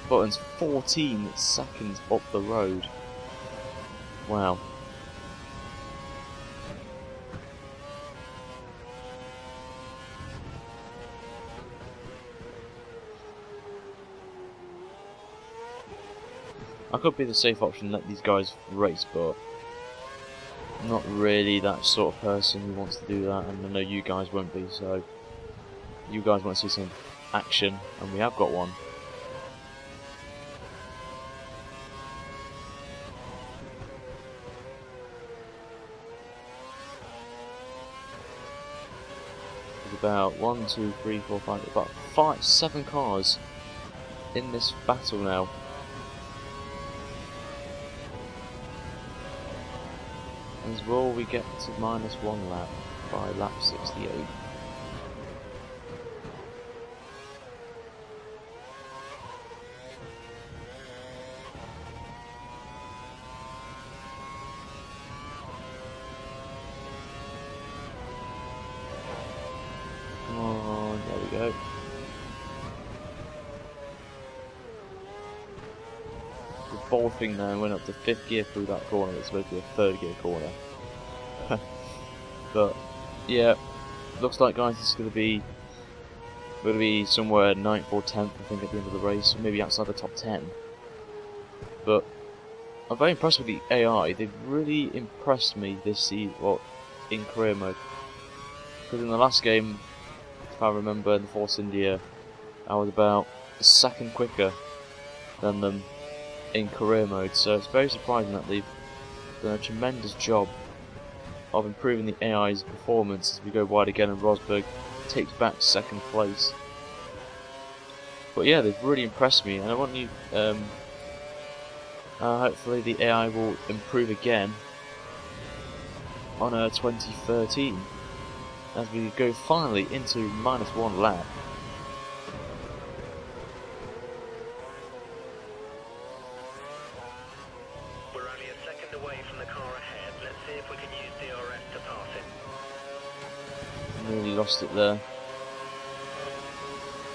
Button's 14 seconds up the road. Wow. I could be the safe option and let these guys race, but I'm not really that sort of person who wants to do that, and I know you guys won't be, so you guys want to see some action, and we have got one. There's about 1, 2, 3, 4, 5, about 7 cars in this battle now. As well, we get to -1 lap by lap 68. Come on, there we go. The ball thing now went up to 5th gear through that corner. It's supposed to be a 3rd gear corner. But yeah, looks like, guys, this is going to be somewhere 9th or 10th, I think, at the end of the race, maybe outside the top 10. But I'm very impressed with the AI. They've really impressed me this season, well, in career mode. Because in the last game, if I remember, in the Force India, I was about a second quicker than them in career mode. So it's very surprising that they've done a tremendous job of improving the AI's performance as we go wide again, and Rosberg takes back 2nd place. But yeah, they've really impressed me, and I want you. Hopefully, the AI will improve again on 2013 as we go finally into -1 lap. Nearly lost it there.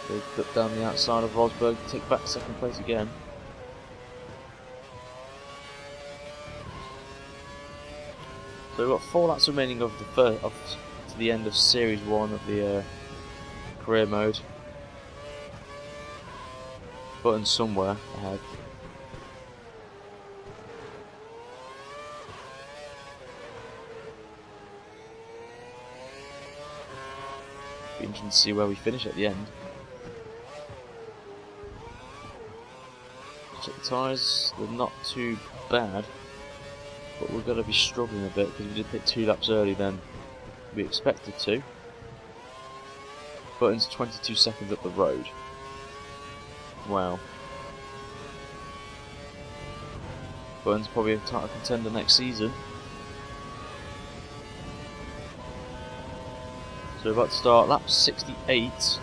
They put down the outside of Rosberg, take back 2nd place again. So we've got 4 laps remaining of the to the end of Series 1 of the career mode. Button somewhere ahead. Be interesting to see where we finish at the end. Check the tyres, they're not too bad, but we're going to be struggling a bit because we did hit 2 laps early than we expected to. Button's 22 seconds up the road. Wow. Button's probably a title contender next season. So we're about to start lap 68.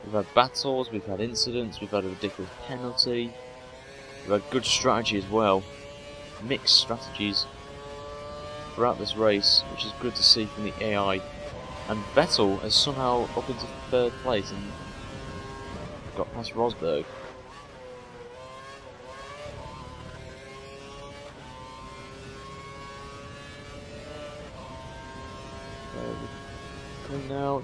We've had battles, we've had incidents, we've had a ridiculous penalty. We've had good strategy as well. Mixed strategies throughout this race, which is good to see from the AI. And Vettel has somehow up into 3rd place and got past Rosberg. Coming now.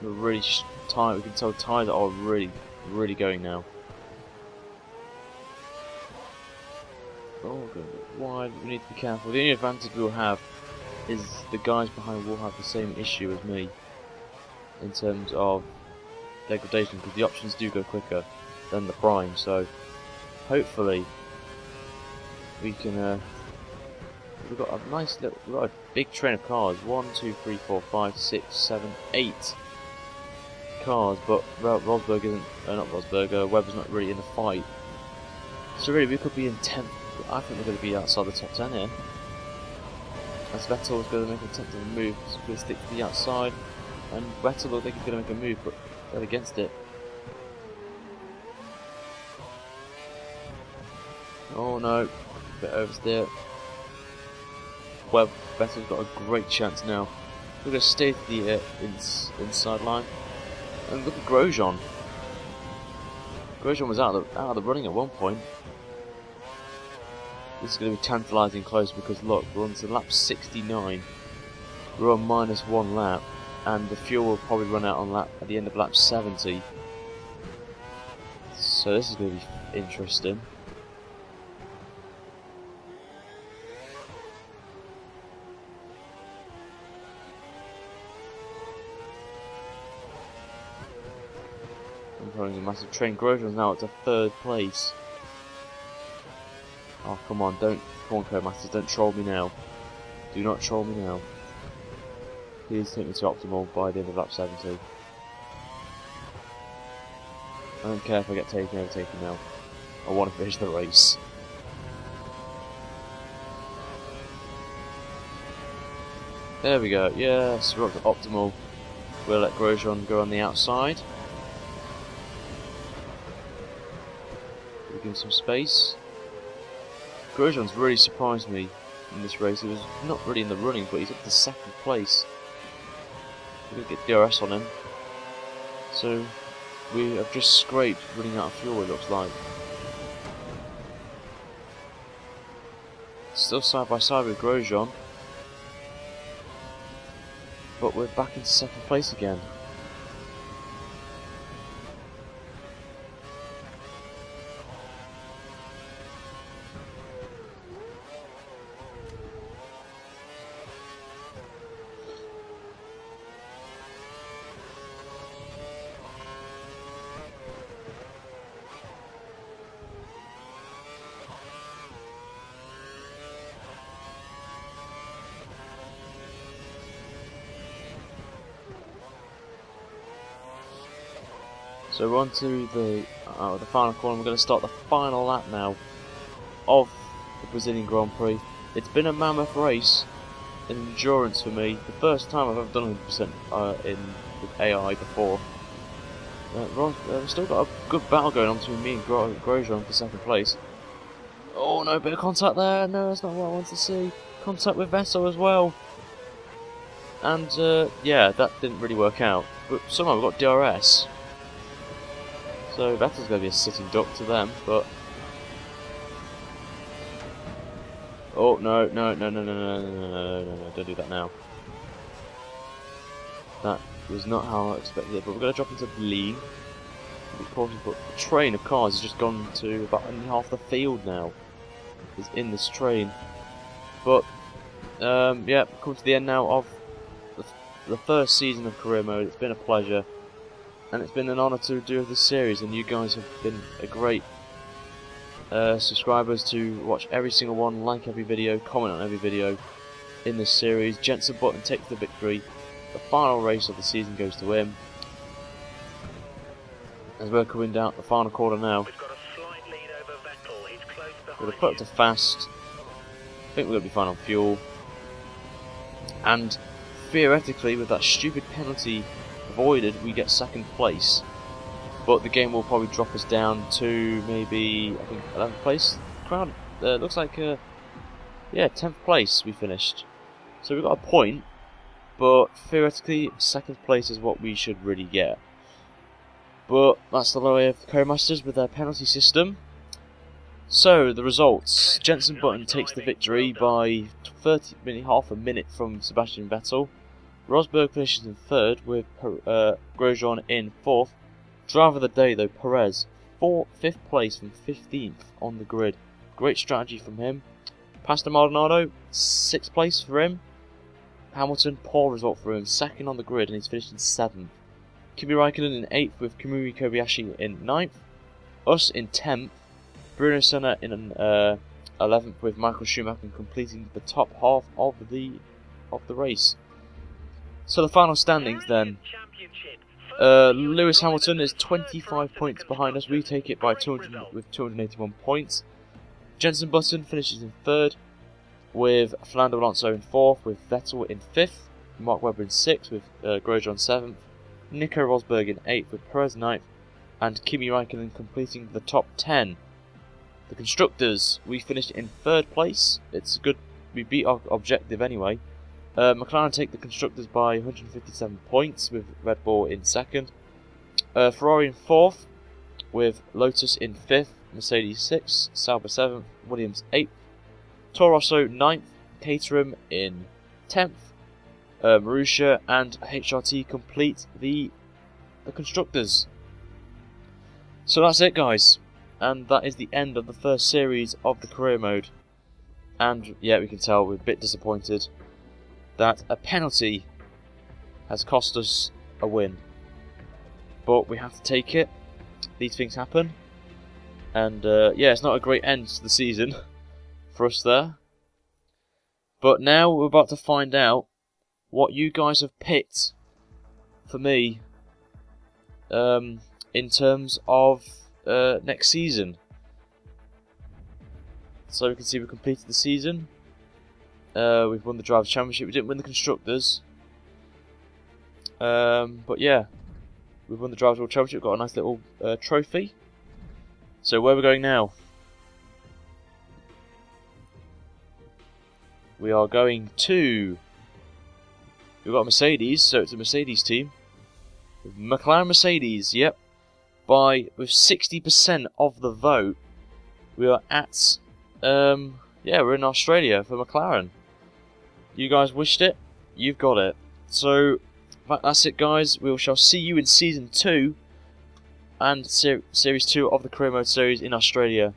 We're really tired. We can tell tyres are really going now. Oh, good. Wide. We need to be careful. The only advantage we'll have is the guys behind will have the same issue as me in terms of degradation, because the options do go quicker than the Prime. So hopefully we can. We've got a nice little, we've got a big train of cars. 1, 2, 3, 4, 5, 6, 7, 8 cars, but Rosberg isn't. Not Rosberg. Webber's not really in the fight. So really, we could be in 10th. I think we're going to be outside the top 10 here. As Vettel is going to make a attempt to move, so we're going to stick to the outside. And Vettel looks like he's going to make a move, but they're against it. Oh no, bit oversteer. Well, Vettel's got a great chance now. We're going to stay to the inside line. And look at Grosjean. Grosjean was out of the running at one point. This is going to be tantalising close because look, we're on to lap 69. We're on -1 lap, and the fuel will probably run out on at the end of lap 70. So this is going to be interesting. I'm throwing a massive train. Grosjean's now at the 3rd place. Oh come on, come on Co-Masters, don't troll me now. Do not troll me now. Please take me to optimal by the end of lap 70. I don't care if I get overtaken now. I want to finish the race. There we go, yes, we're up to optimal. We'll let Grosjean go on the outside. We'll give him some space. Grosjean's really surprised me in this race. He was not really in the running, but he's up to 2nd place. We're going to get DRS on him. So we have just scraped running out of fuel, it looks like. Still side by side with Grosjean. But we're back into 2nd place again. So we're on to the final corner. We're going to start the final lap now of the Brazilian Grand Prix. It's been a mammoth race in endurance for me. The first time I've ever done 100% with AI before. We've still got a good battle going on between me and Grosjean for 2nd place. Oh no, bit of contact there. No, that's not what I want to see. Contact with Vettel as well. And yeah, that didn't really work out. But somehow we got DRS. So Vettel's going to be a sitting duck to them, but... Oh, no, don't do that now. That was not how I expected it, but we're going to drop into the lead. But the train of cars has just gone to about half the field now. Is in this train. But, yeah, come to the end now of the 1st season of Career Mode. It's been a pleasure. And it's been an honour to do this series, and you guys have been a great subscribers to watch every single one, like every video, comment on every video in this series. Jensen Button takes the victory. The final race of the season goes to him. As we're coming down the final corner now. We've got a slight lead over Vettel. He's close behind We're going to put it to fast. I think we're going to be fine on fuel. And theoretically, with that stupid penalty avoided, we get 2nd place, but the game will probably drop us down to maybe, I think, 11th place. Crowd looks like yeah, 10th place we finished, so we got a point, but theoretically 2nd place is what we should really get. But that's the way of the Co-Masters with their penalty system. So the results: Jensen Button takes the victory by half a minute from Sebastian Vettel. Rosberg finishes in 3rd with Grosjean in 4th. Driver of the day though, Perez, 5th place from 15th on the grid. Great strategy from him. Pastor Maldonado, 6th place for him. Hamilton, poor result for him, second on the grid, and he's finished in 7th. Kimi Raikkonen in 8th with Kamui Kobayashi in 9th. Us in 10th. Bruno Senna in 11th with Michael Schumacher completing the top half of the race. So the final standings then. Lewis Hamilton is 25 points behind us. We take it by 281 points. Jenson Button finishes in 3rd, with Fernando Alonso in 4th, with Vettel in 5th, Mark Webber in 6th, with Grosjean 7th, Nico Rosberg in 8th, with Perez 9th, and Kimi Raikkonen completing the top 10. The Constructors, we finished in 3rd place. It's good, we beat our objective anyway. McLaren take the Constructors by 157 points, with Red Bull in 2nd. Ferrari in 4th, with Lotus in 5th, Mercedes 6th, Sauber 7th, Williams 8th, Toro Rosso 9th, Caterham in 10th, Marussia and HRT complete the Constructors. So that's it, guys, and that is the end of the first series of the career mode. And yeah, we can tell we're a bit disappointed that a penalty has cost us a win, but we have to take it. These things happen, and yeah, it's not a great end to the season for us there. But now we're about to find out what you guys have picked for me in terms of next season. So we can see we completed the season. We've won the Drivers' Championship. We didn't win the Constructors. But yeah, we've won the Drivers' World Championship. Got a nice little trophy. So where are we going now? We are going to... We've got a Mercedes, so it's a Mercedes team. McLaren Mercedes, yep. With 60% of the vote, we are at... yeah, we're in Australia for McLaren. You guys wished it, you've got it. So, that's it, guys. We shall see you in Season 2 and Series 2 of the Career Mode series in Australia.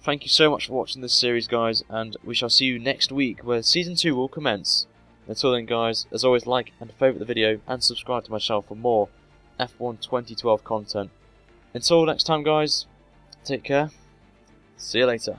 Thank you so much for watching this series, guys, and we shall see you next week where Season 2 will commence. Until then, guys, as always, like and favourite the video and subscribe to my channel for more F1 2012 content. Until next time, guys, take care. See you later.